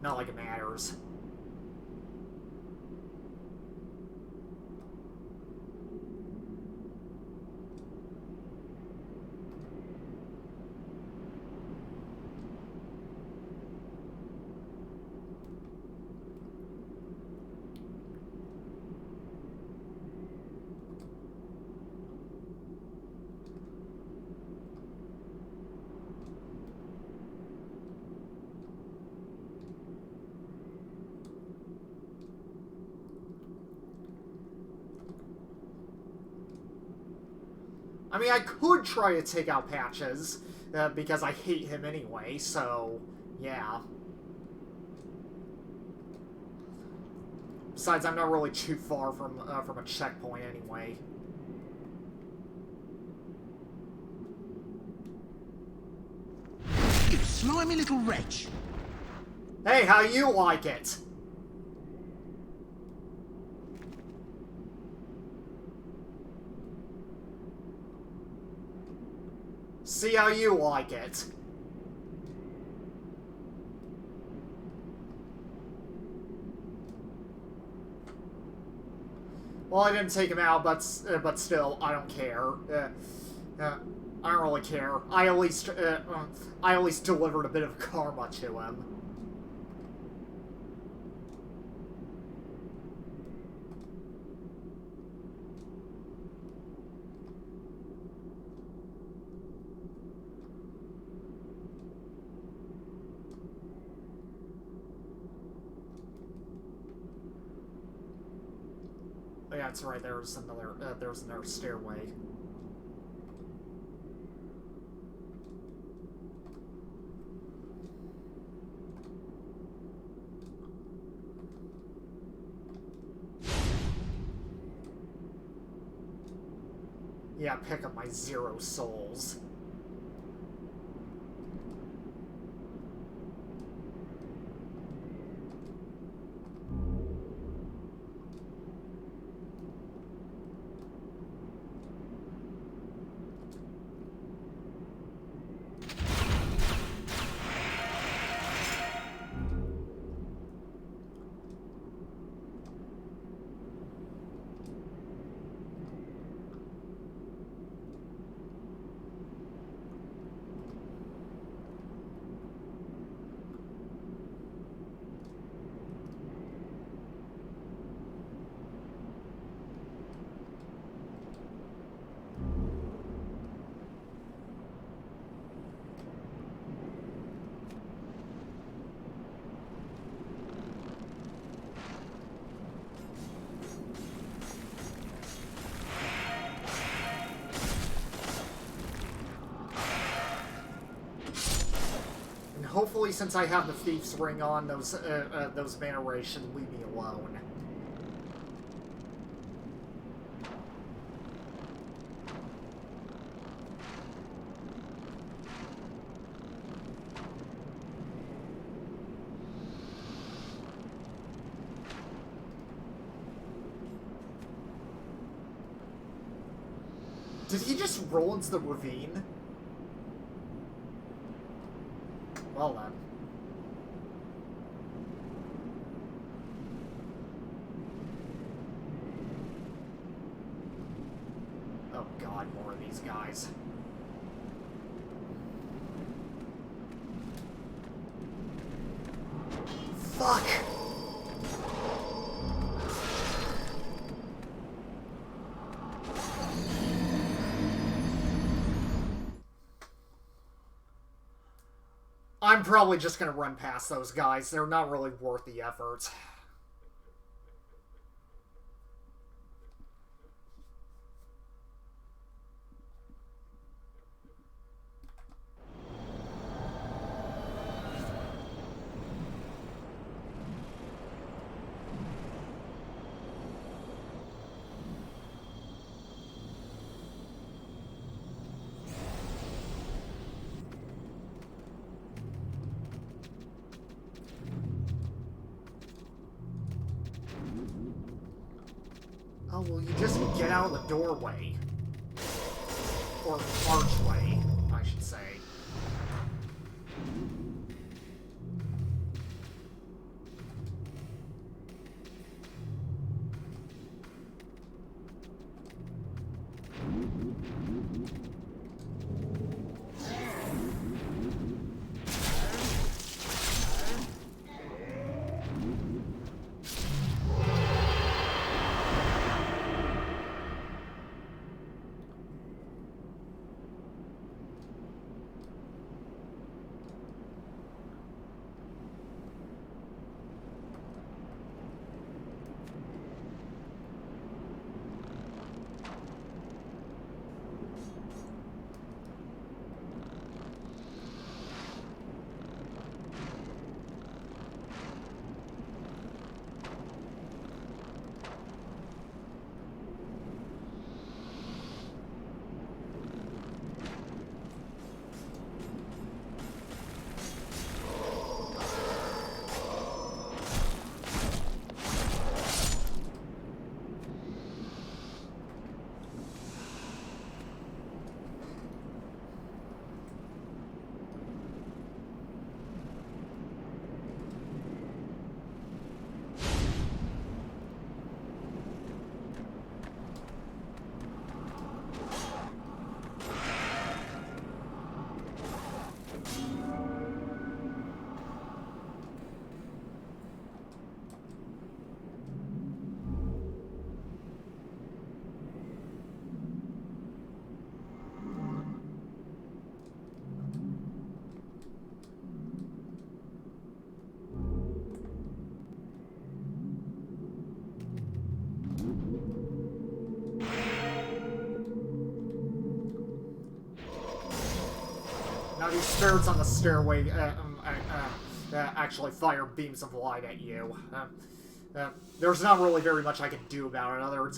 not like it matters. I mean, I could try to take out Patches, because I hate him anyway, so, yeah. Besides, I'm not really too far from a checkpoint anyway. You slimy little wretch! Hey, how you like it? See how you like it. Well, I didn't take him out, but still, I don't care. I don't really care. I at least delivered a bit of karma to him. yeah, that's right. There's another stairway. Yeah, pick up my 0 souls. Hopefully, since I have the Thief's Ring on, those mana rays should leave me alone. Did he just roll into the ravine? Well then. Oh god, more of these guys. Fuck! I'm probably just gonna run past those guys. They're not really worth the effort. Oh, well, you just get out of the doorway. Or archway, I should say. Now these spirits on the stairway actually fire beams of light at you. There's not really very much I can do about it other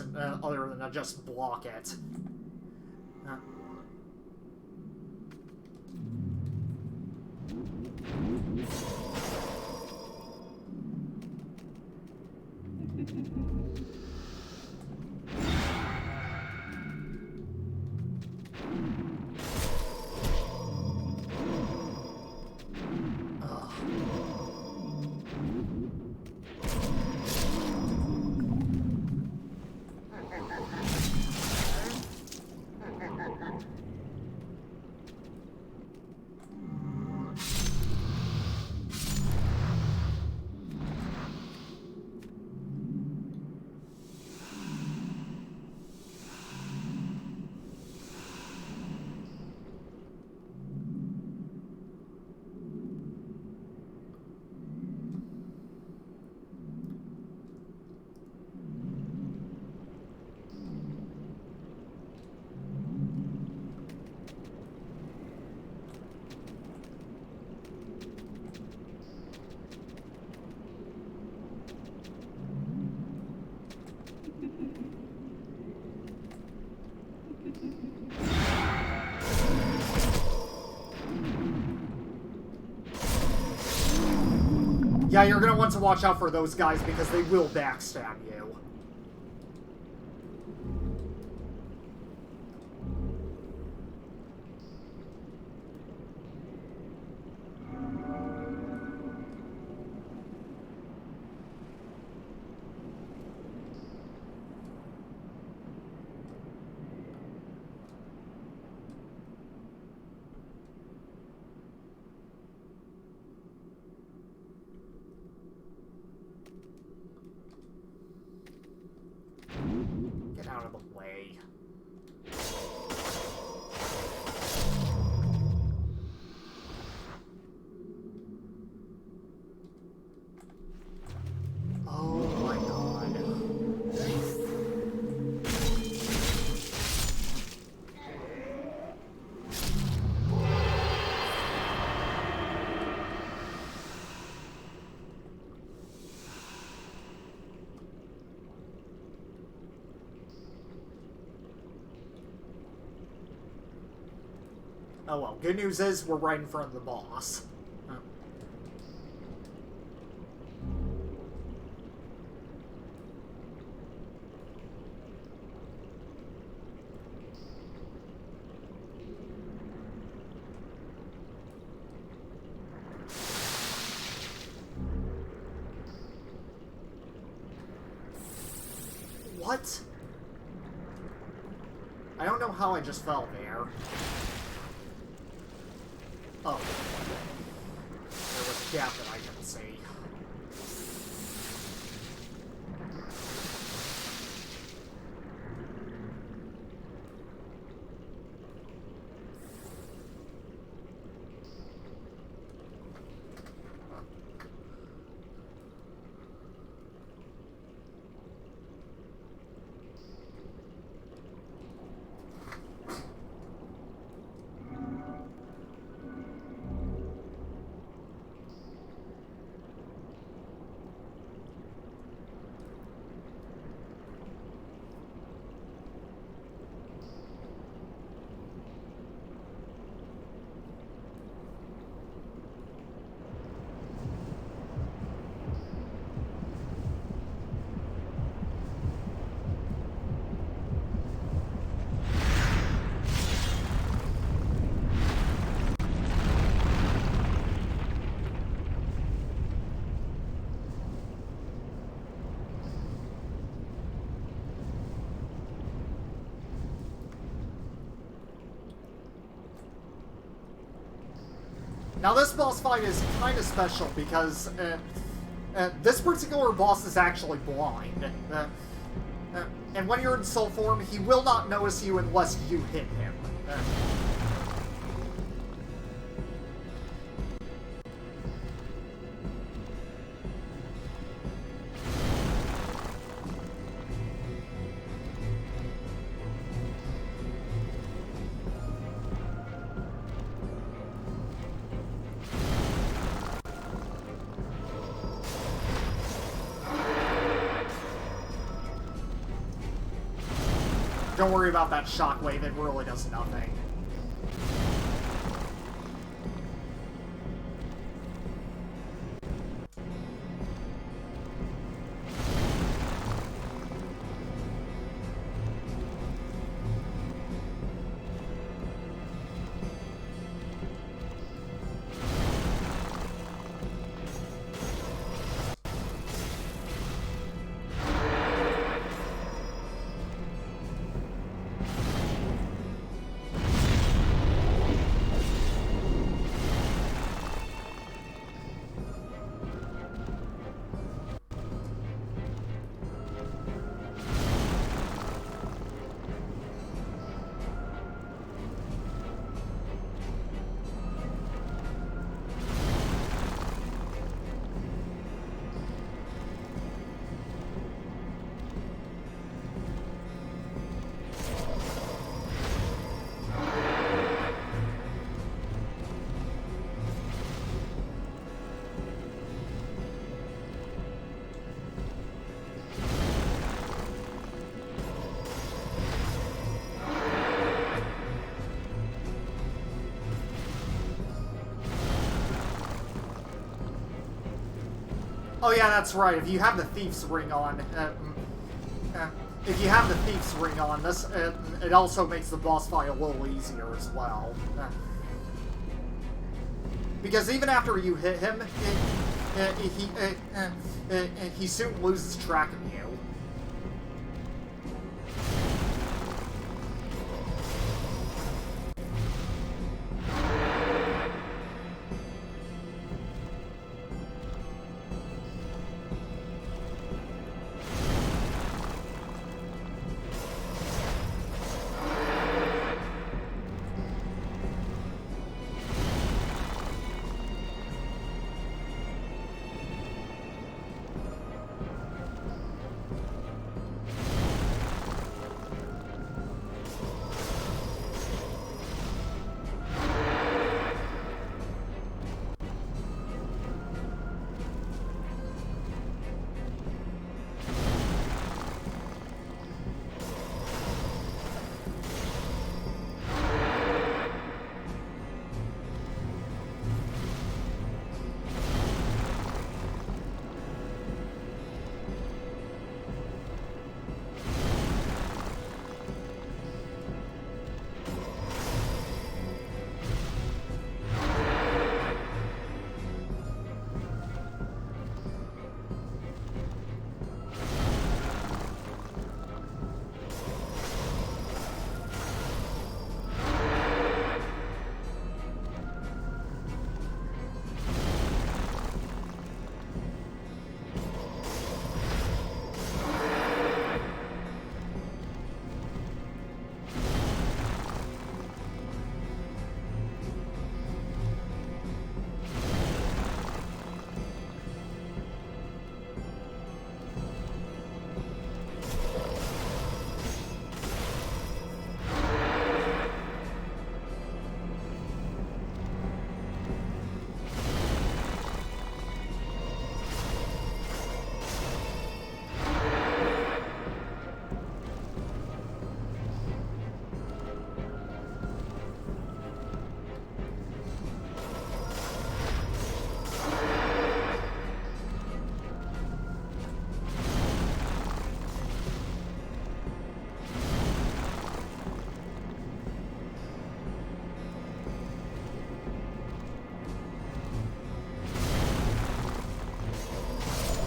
than just block it. Yeah, you're gonna want to watch out for those guys because they will backstab you. Get out of the way. Oh my god. Oh well, good news is we're right in front of the boss. What? I don't know how I just fell there. Oh. There was a gap that I didn't see. Now this boss fight is kind of special because this particular boss is actually blind. And when you're in soul form, he will not notice you unless you hit him. Don't worry about that shockwave, it really does nothing. Oh yeah, that's right. If you have the Thief's Ring on, this it also makes the boss fight a little easier as well. Because even after you hit him, he soon loses track of you.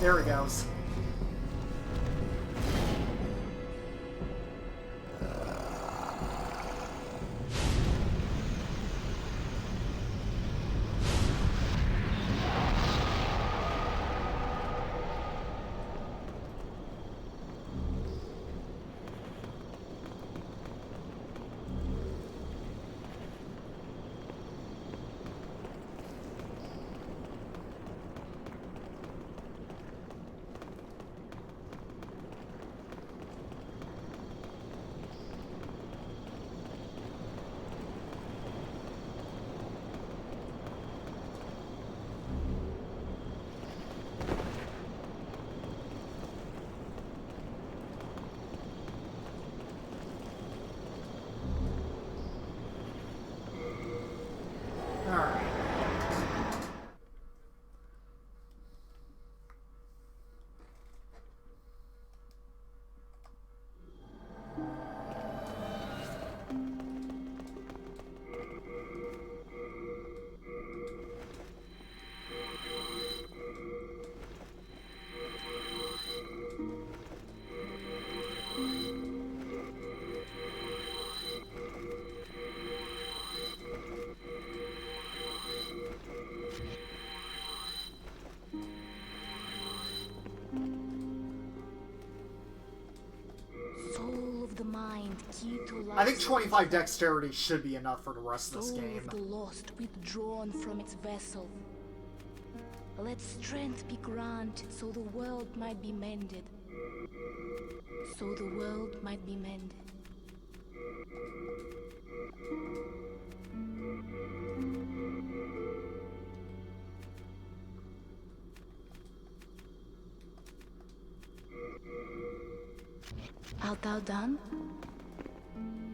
There he goes. Soul of the mind, key to life. I think 25 dexterity should be enough for the rest of this Soul game. of the lost withdrawn from its vessel. Let strength be granted so the world might be mended. So the world might be mended. Art thou done?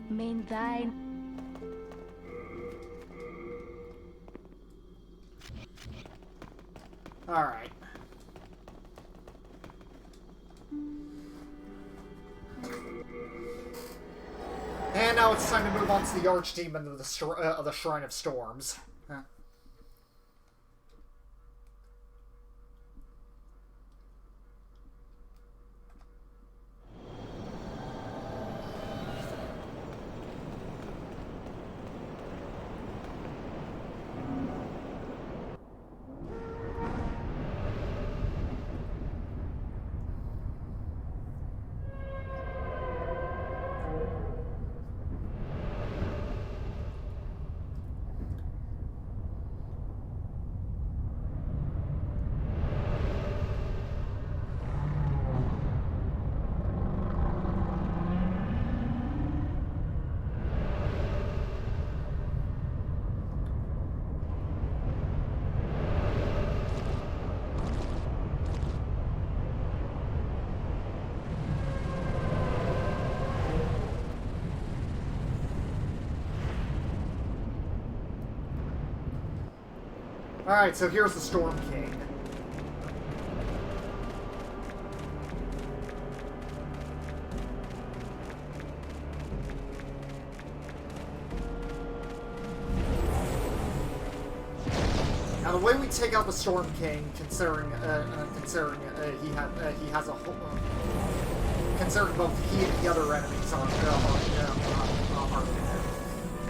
Main thine. Alright. And now it's time to move on to the Archdemon of the Shrine of Storms. Alright, so here's the Storm King. Now the way we take out the Storm King, considering he has a whole, considering both he and the other enemies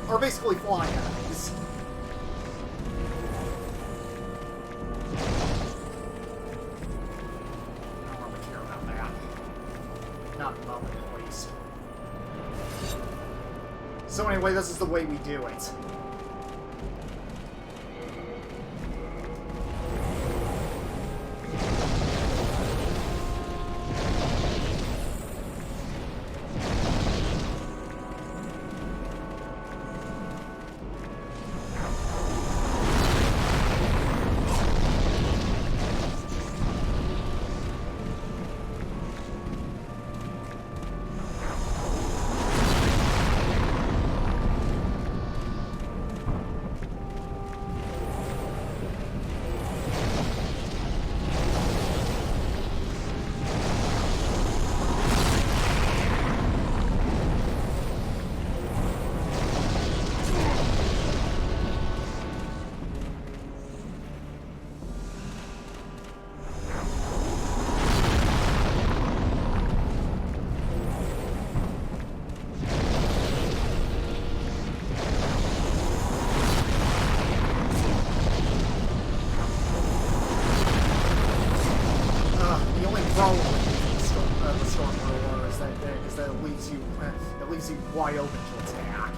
are basically flying enemies. So anyway, this is the way we do it. It leaves you wide open to attack.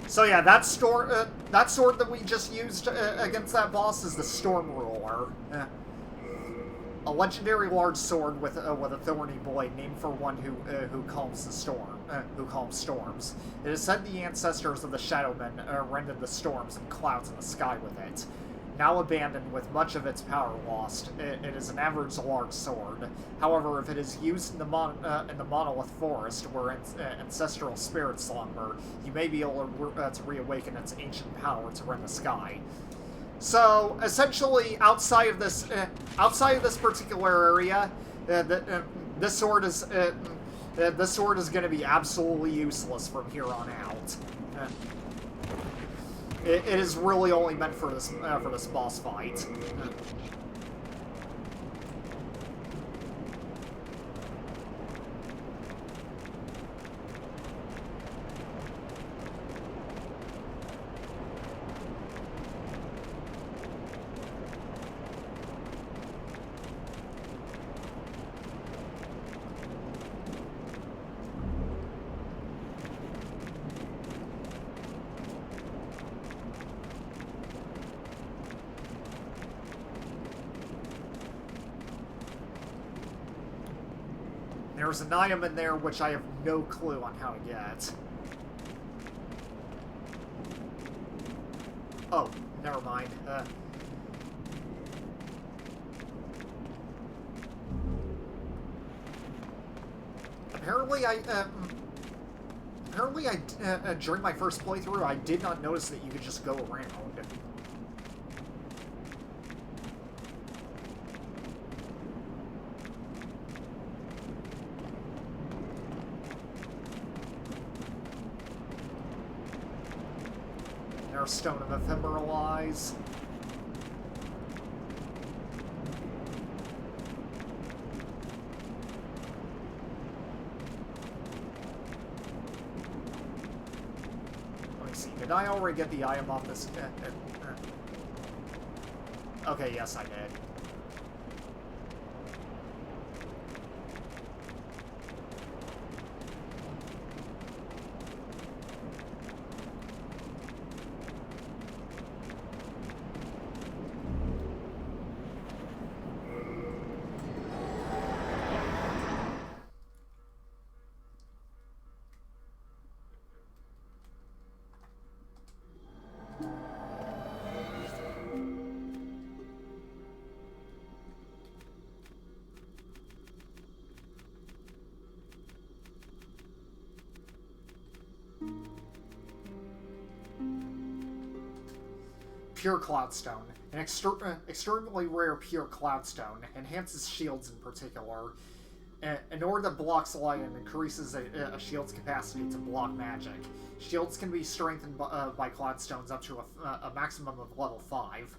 So yeah, that sword that we just used against that boss is the Storm Ruler. A legendary large sword with a thorny blade, named for one who calms the storm, who calms storms. It is said the ancestors of the Shadowmen rendered the storms and clouds in the sky with it. Now abandoned with much of its power lost, it is an average large sword. However, if it is used in the Monolith Forest, where ancestral spirits slumber, you may be able to reawaken its ancient power to rend the sky. So essentially, outside of this particular area, this sword is going to be absolutely useless from here on out. It is really only meant for this boss fight. There's an item in there which I have no clue on how to get. Oh, never mind. Apparently during my first playthrough, I did not notice that you could just go around. Stone of Ephemeral Eyes. Let me see, did I already get the item off this? Okay, yes I did. Pure Cloudstone. An extremely rare pure Cloudstone. Enhances shields in particular. An ore that blocks light and increases a shield's capacity to block magic. Shields can be strengthened by Cloudstones up to a maximum of level 5.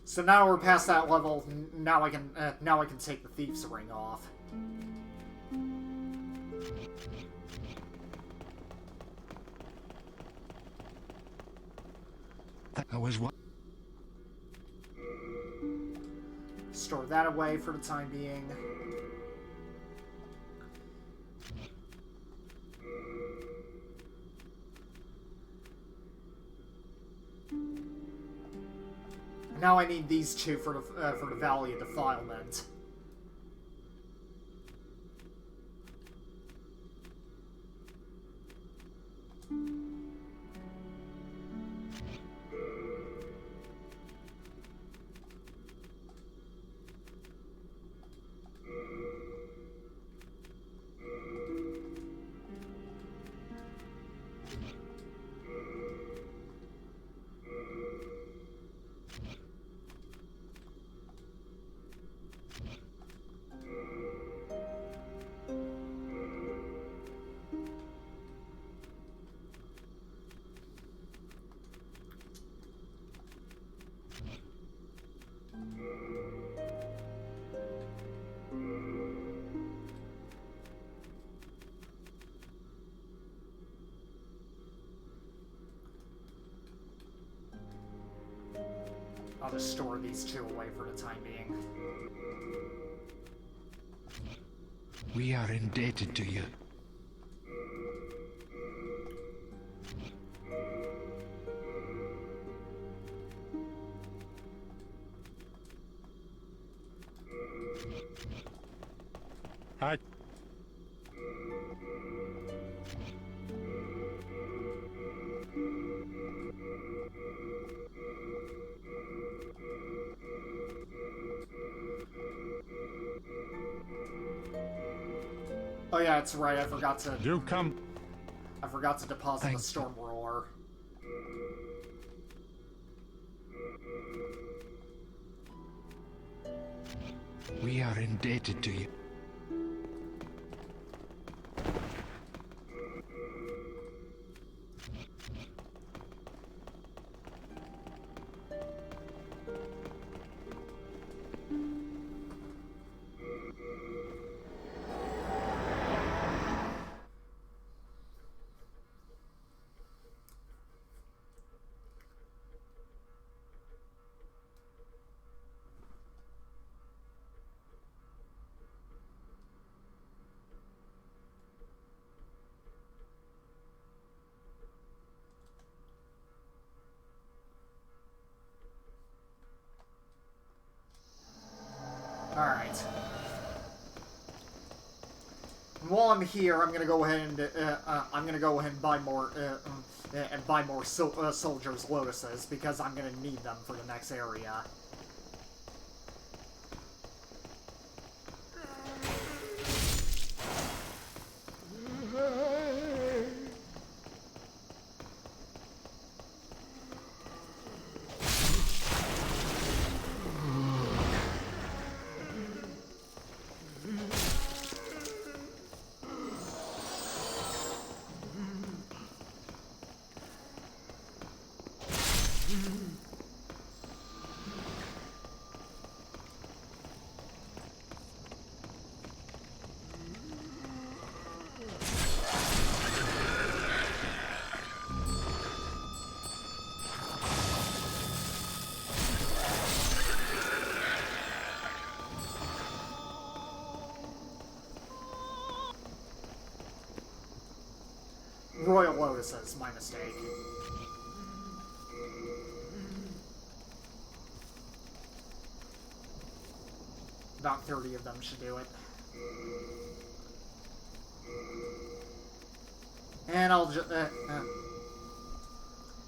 So now we're past that level. Now I can take the Thief's Ring off. That was what? Store that away for the time being. Now I need these two for the Valley of Defilement. just store these two away for the time being. We are indebted to you. I... Oh yeah, that's right. I forgot to You come... deposit the Thanks. storm roller. We are indebted to you. Alright. While I'm here, I'm gonna go ahead and buy more soldiers' lotuses because I'm gonna need them for the next area. Royal Lotuses, my mistake. About 30 of them should do it. And I'll just,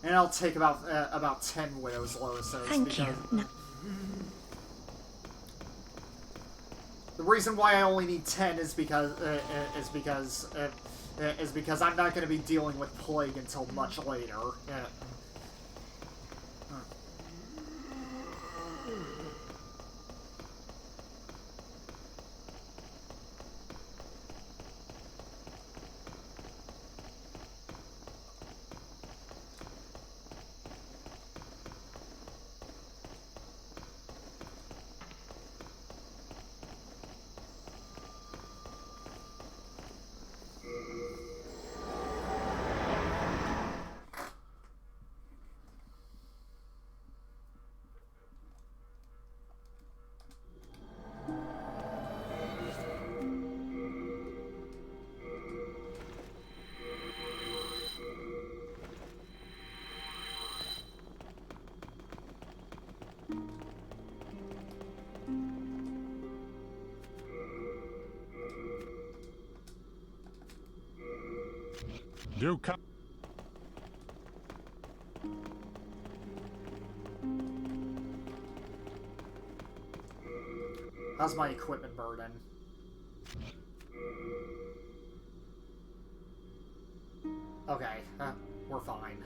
and I'll take about 10 Widow's Lotuses. Thank you. No. The reason why I only need 10 is because I'm not going to be dealing with plague until much later. You come... How's my equipment burden? Okay, we're fine.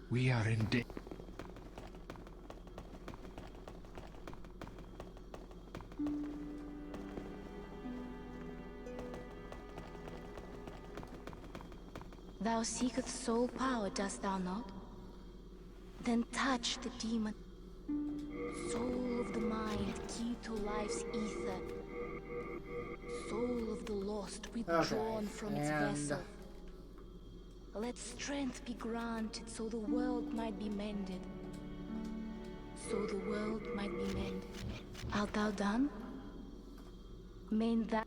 We are in debt. Thou seekest soul power, dost thou not? Then touch the demon. Soul of the mind, key to life's ether. Soul of the lost, withdrawn from its vessel. Let strength be granted, so the world might be mended. So the world might be mended. Art thou done? Mend that.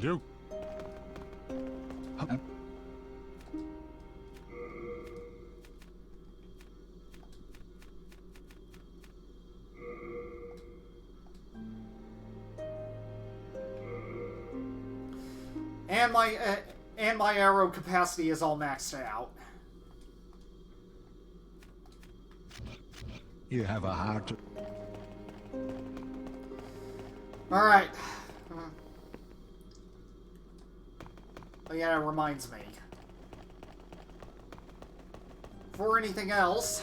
Do. And my arrow capacity is all maxed out. You have a heart. All right. Oh yeah, it reminds me. For anything else.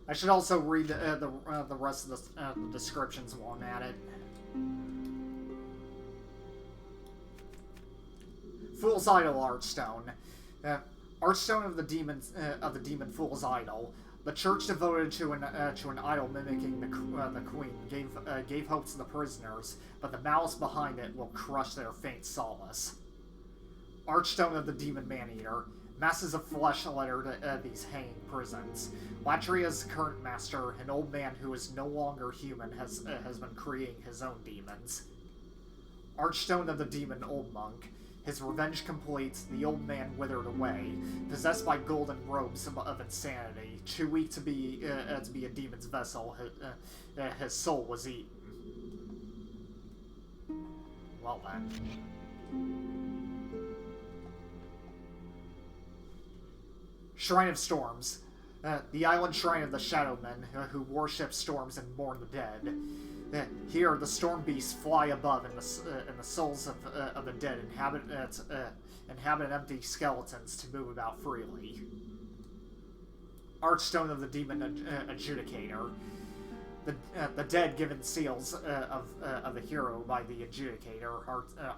I should also read the rest of the descriptions while I'm at it. Fool's Idol Archstone. Archstone of the demon Fool's Idol. The church devoted to an idol mimicking the queen gave hope to the prisoners, but the malice behind it will crush their faint solace. Archstone of the demon Maneater. Masses of flesh litter these hanging prisons. Latria's current master, an old man who is no longer human, has been creating his own demons. Archstone of the demon Old Monk. His revenge complete, the old man withered away, possessed by golden robes of insanity. Too weak to be a demon's vessel, his soul was eaten. Well then. Shrine of Storms. The island shrine of the Shadowmen, who worship storms and mourn the dead. Here, the storm beasts fly above, and the souls of the dead inhabit empty skeletons to move about freely. Archstone of the Demon Adjudicator. The dead, given seals of the hero by the Adjudicator,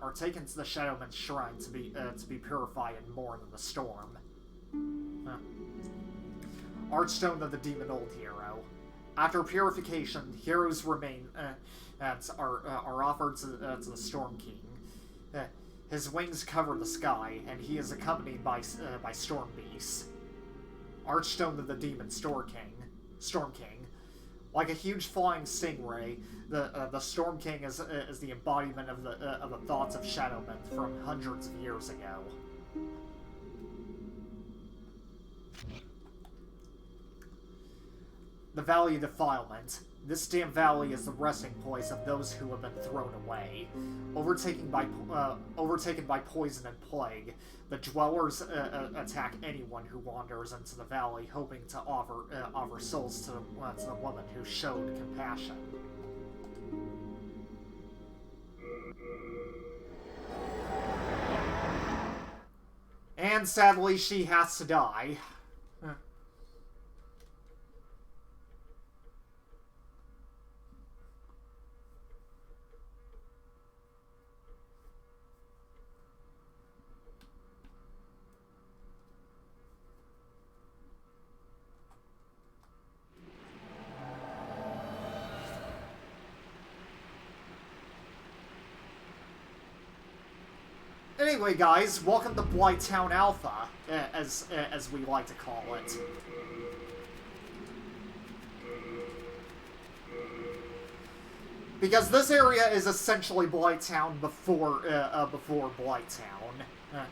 are taken to the Shadowmen's shrine to be purified and mourn in the storm. Archstone of the Demon Old Hero. After purification, heroes remain are offered to the Storm King. His wings cover the sky, and he is accompanied by storm beasts. Archstone of the Demon Storm King. Like a huge flying stingray, the Storm King is the embodiment of the thoughts of Shadowmen from hundreds of years ago. The Valley of Defilement. This damn valley is the resting place of those who have been thrown away. Overtaken by poison and plague, the dwellers attack anyone who wanders into the valley, hoping to offer souls to the woman who showed compassion. And sadly, she has to die. Anyway, guys, welcome to Blighttown Alpha, as we like to call it. Because this area is essentially Blighttown before Blighttown. Uh,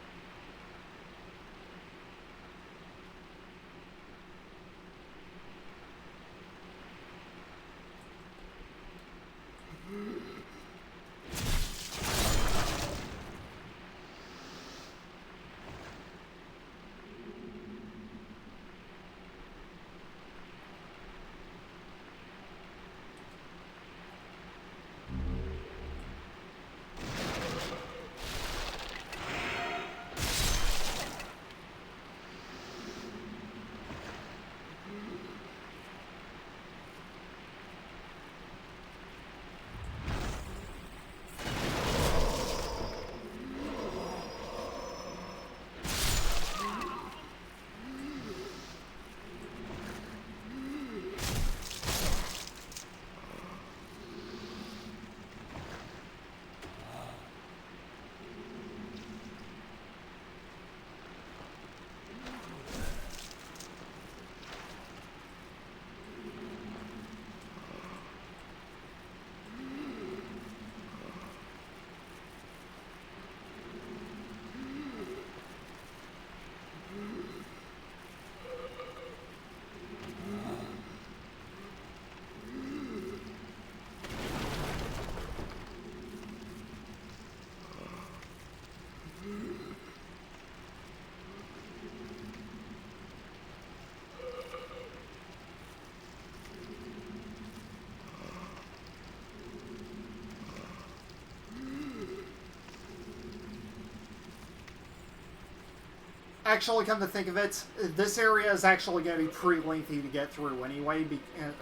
actually, come to think of it, this area is actually going to be pretty lengthy to get through anyway,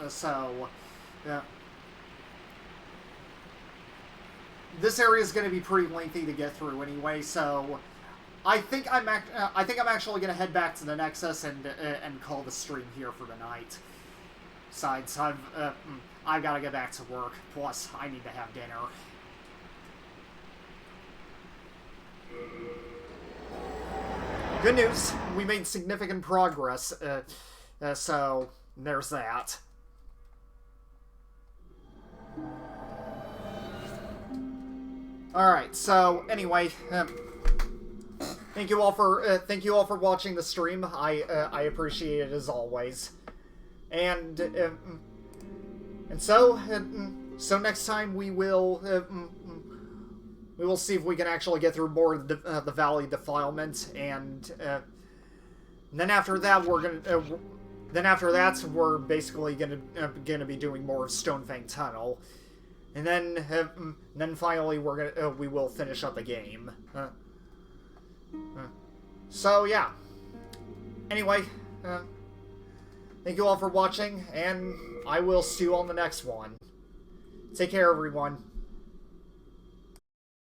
so... This area is going to be pretty lengthy to get through anyway, so... I think I'm actually going to head back to the Nexus and call the stream here for the night. Besides, I've got to get back to work, plus I need to have dinner. Good news, we made significant progress, so there's that. Alright, so anyway, thank you all for watching the stream. I appreciate it as always. And so next time we will see if we can actually get through more of the Valley Defilement, and then after that we're basically gonna be doing more of Stonefang Tunnel, and then finally we will finish up the game. So yeah. Anyway, thank you all for watching, and I will see you on the next one. Take care, everyone.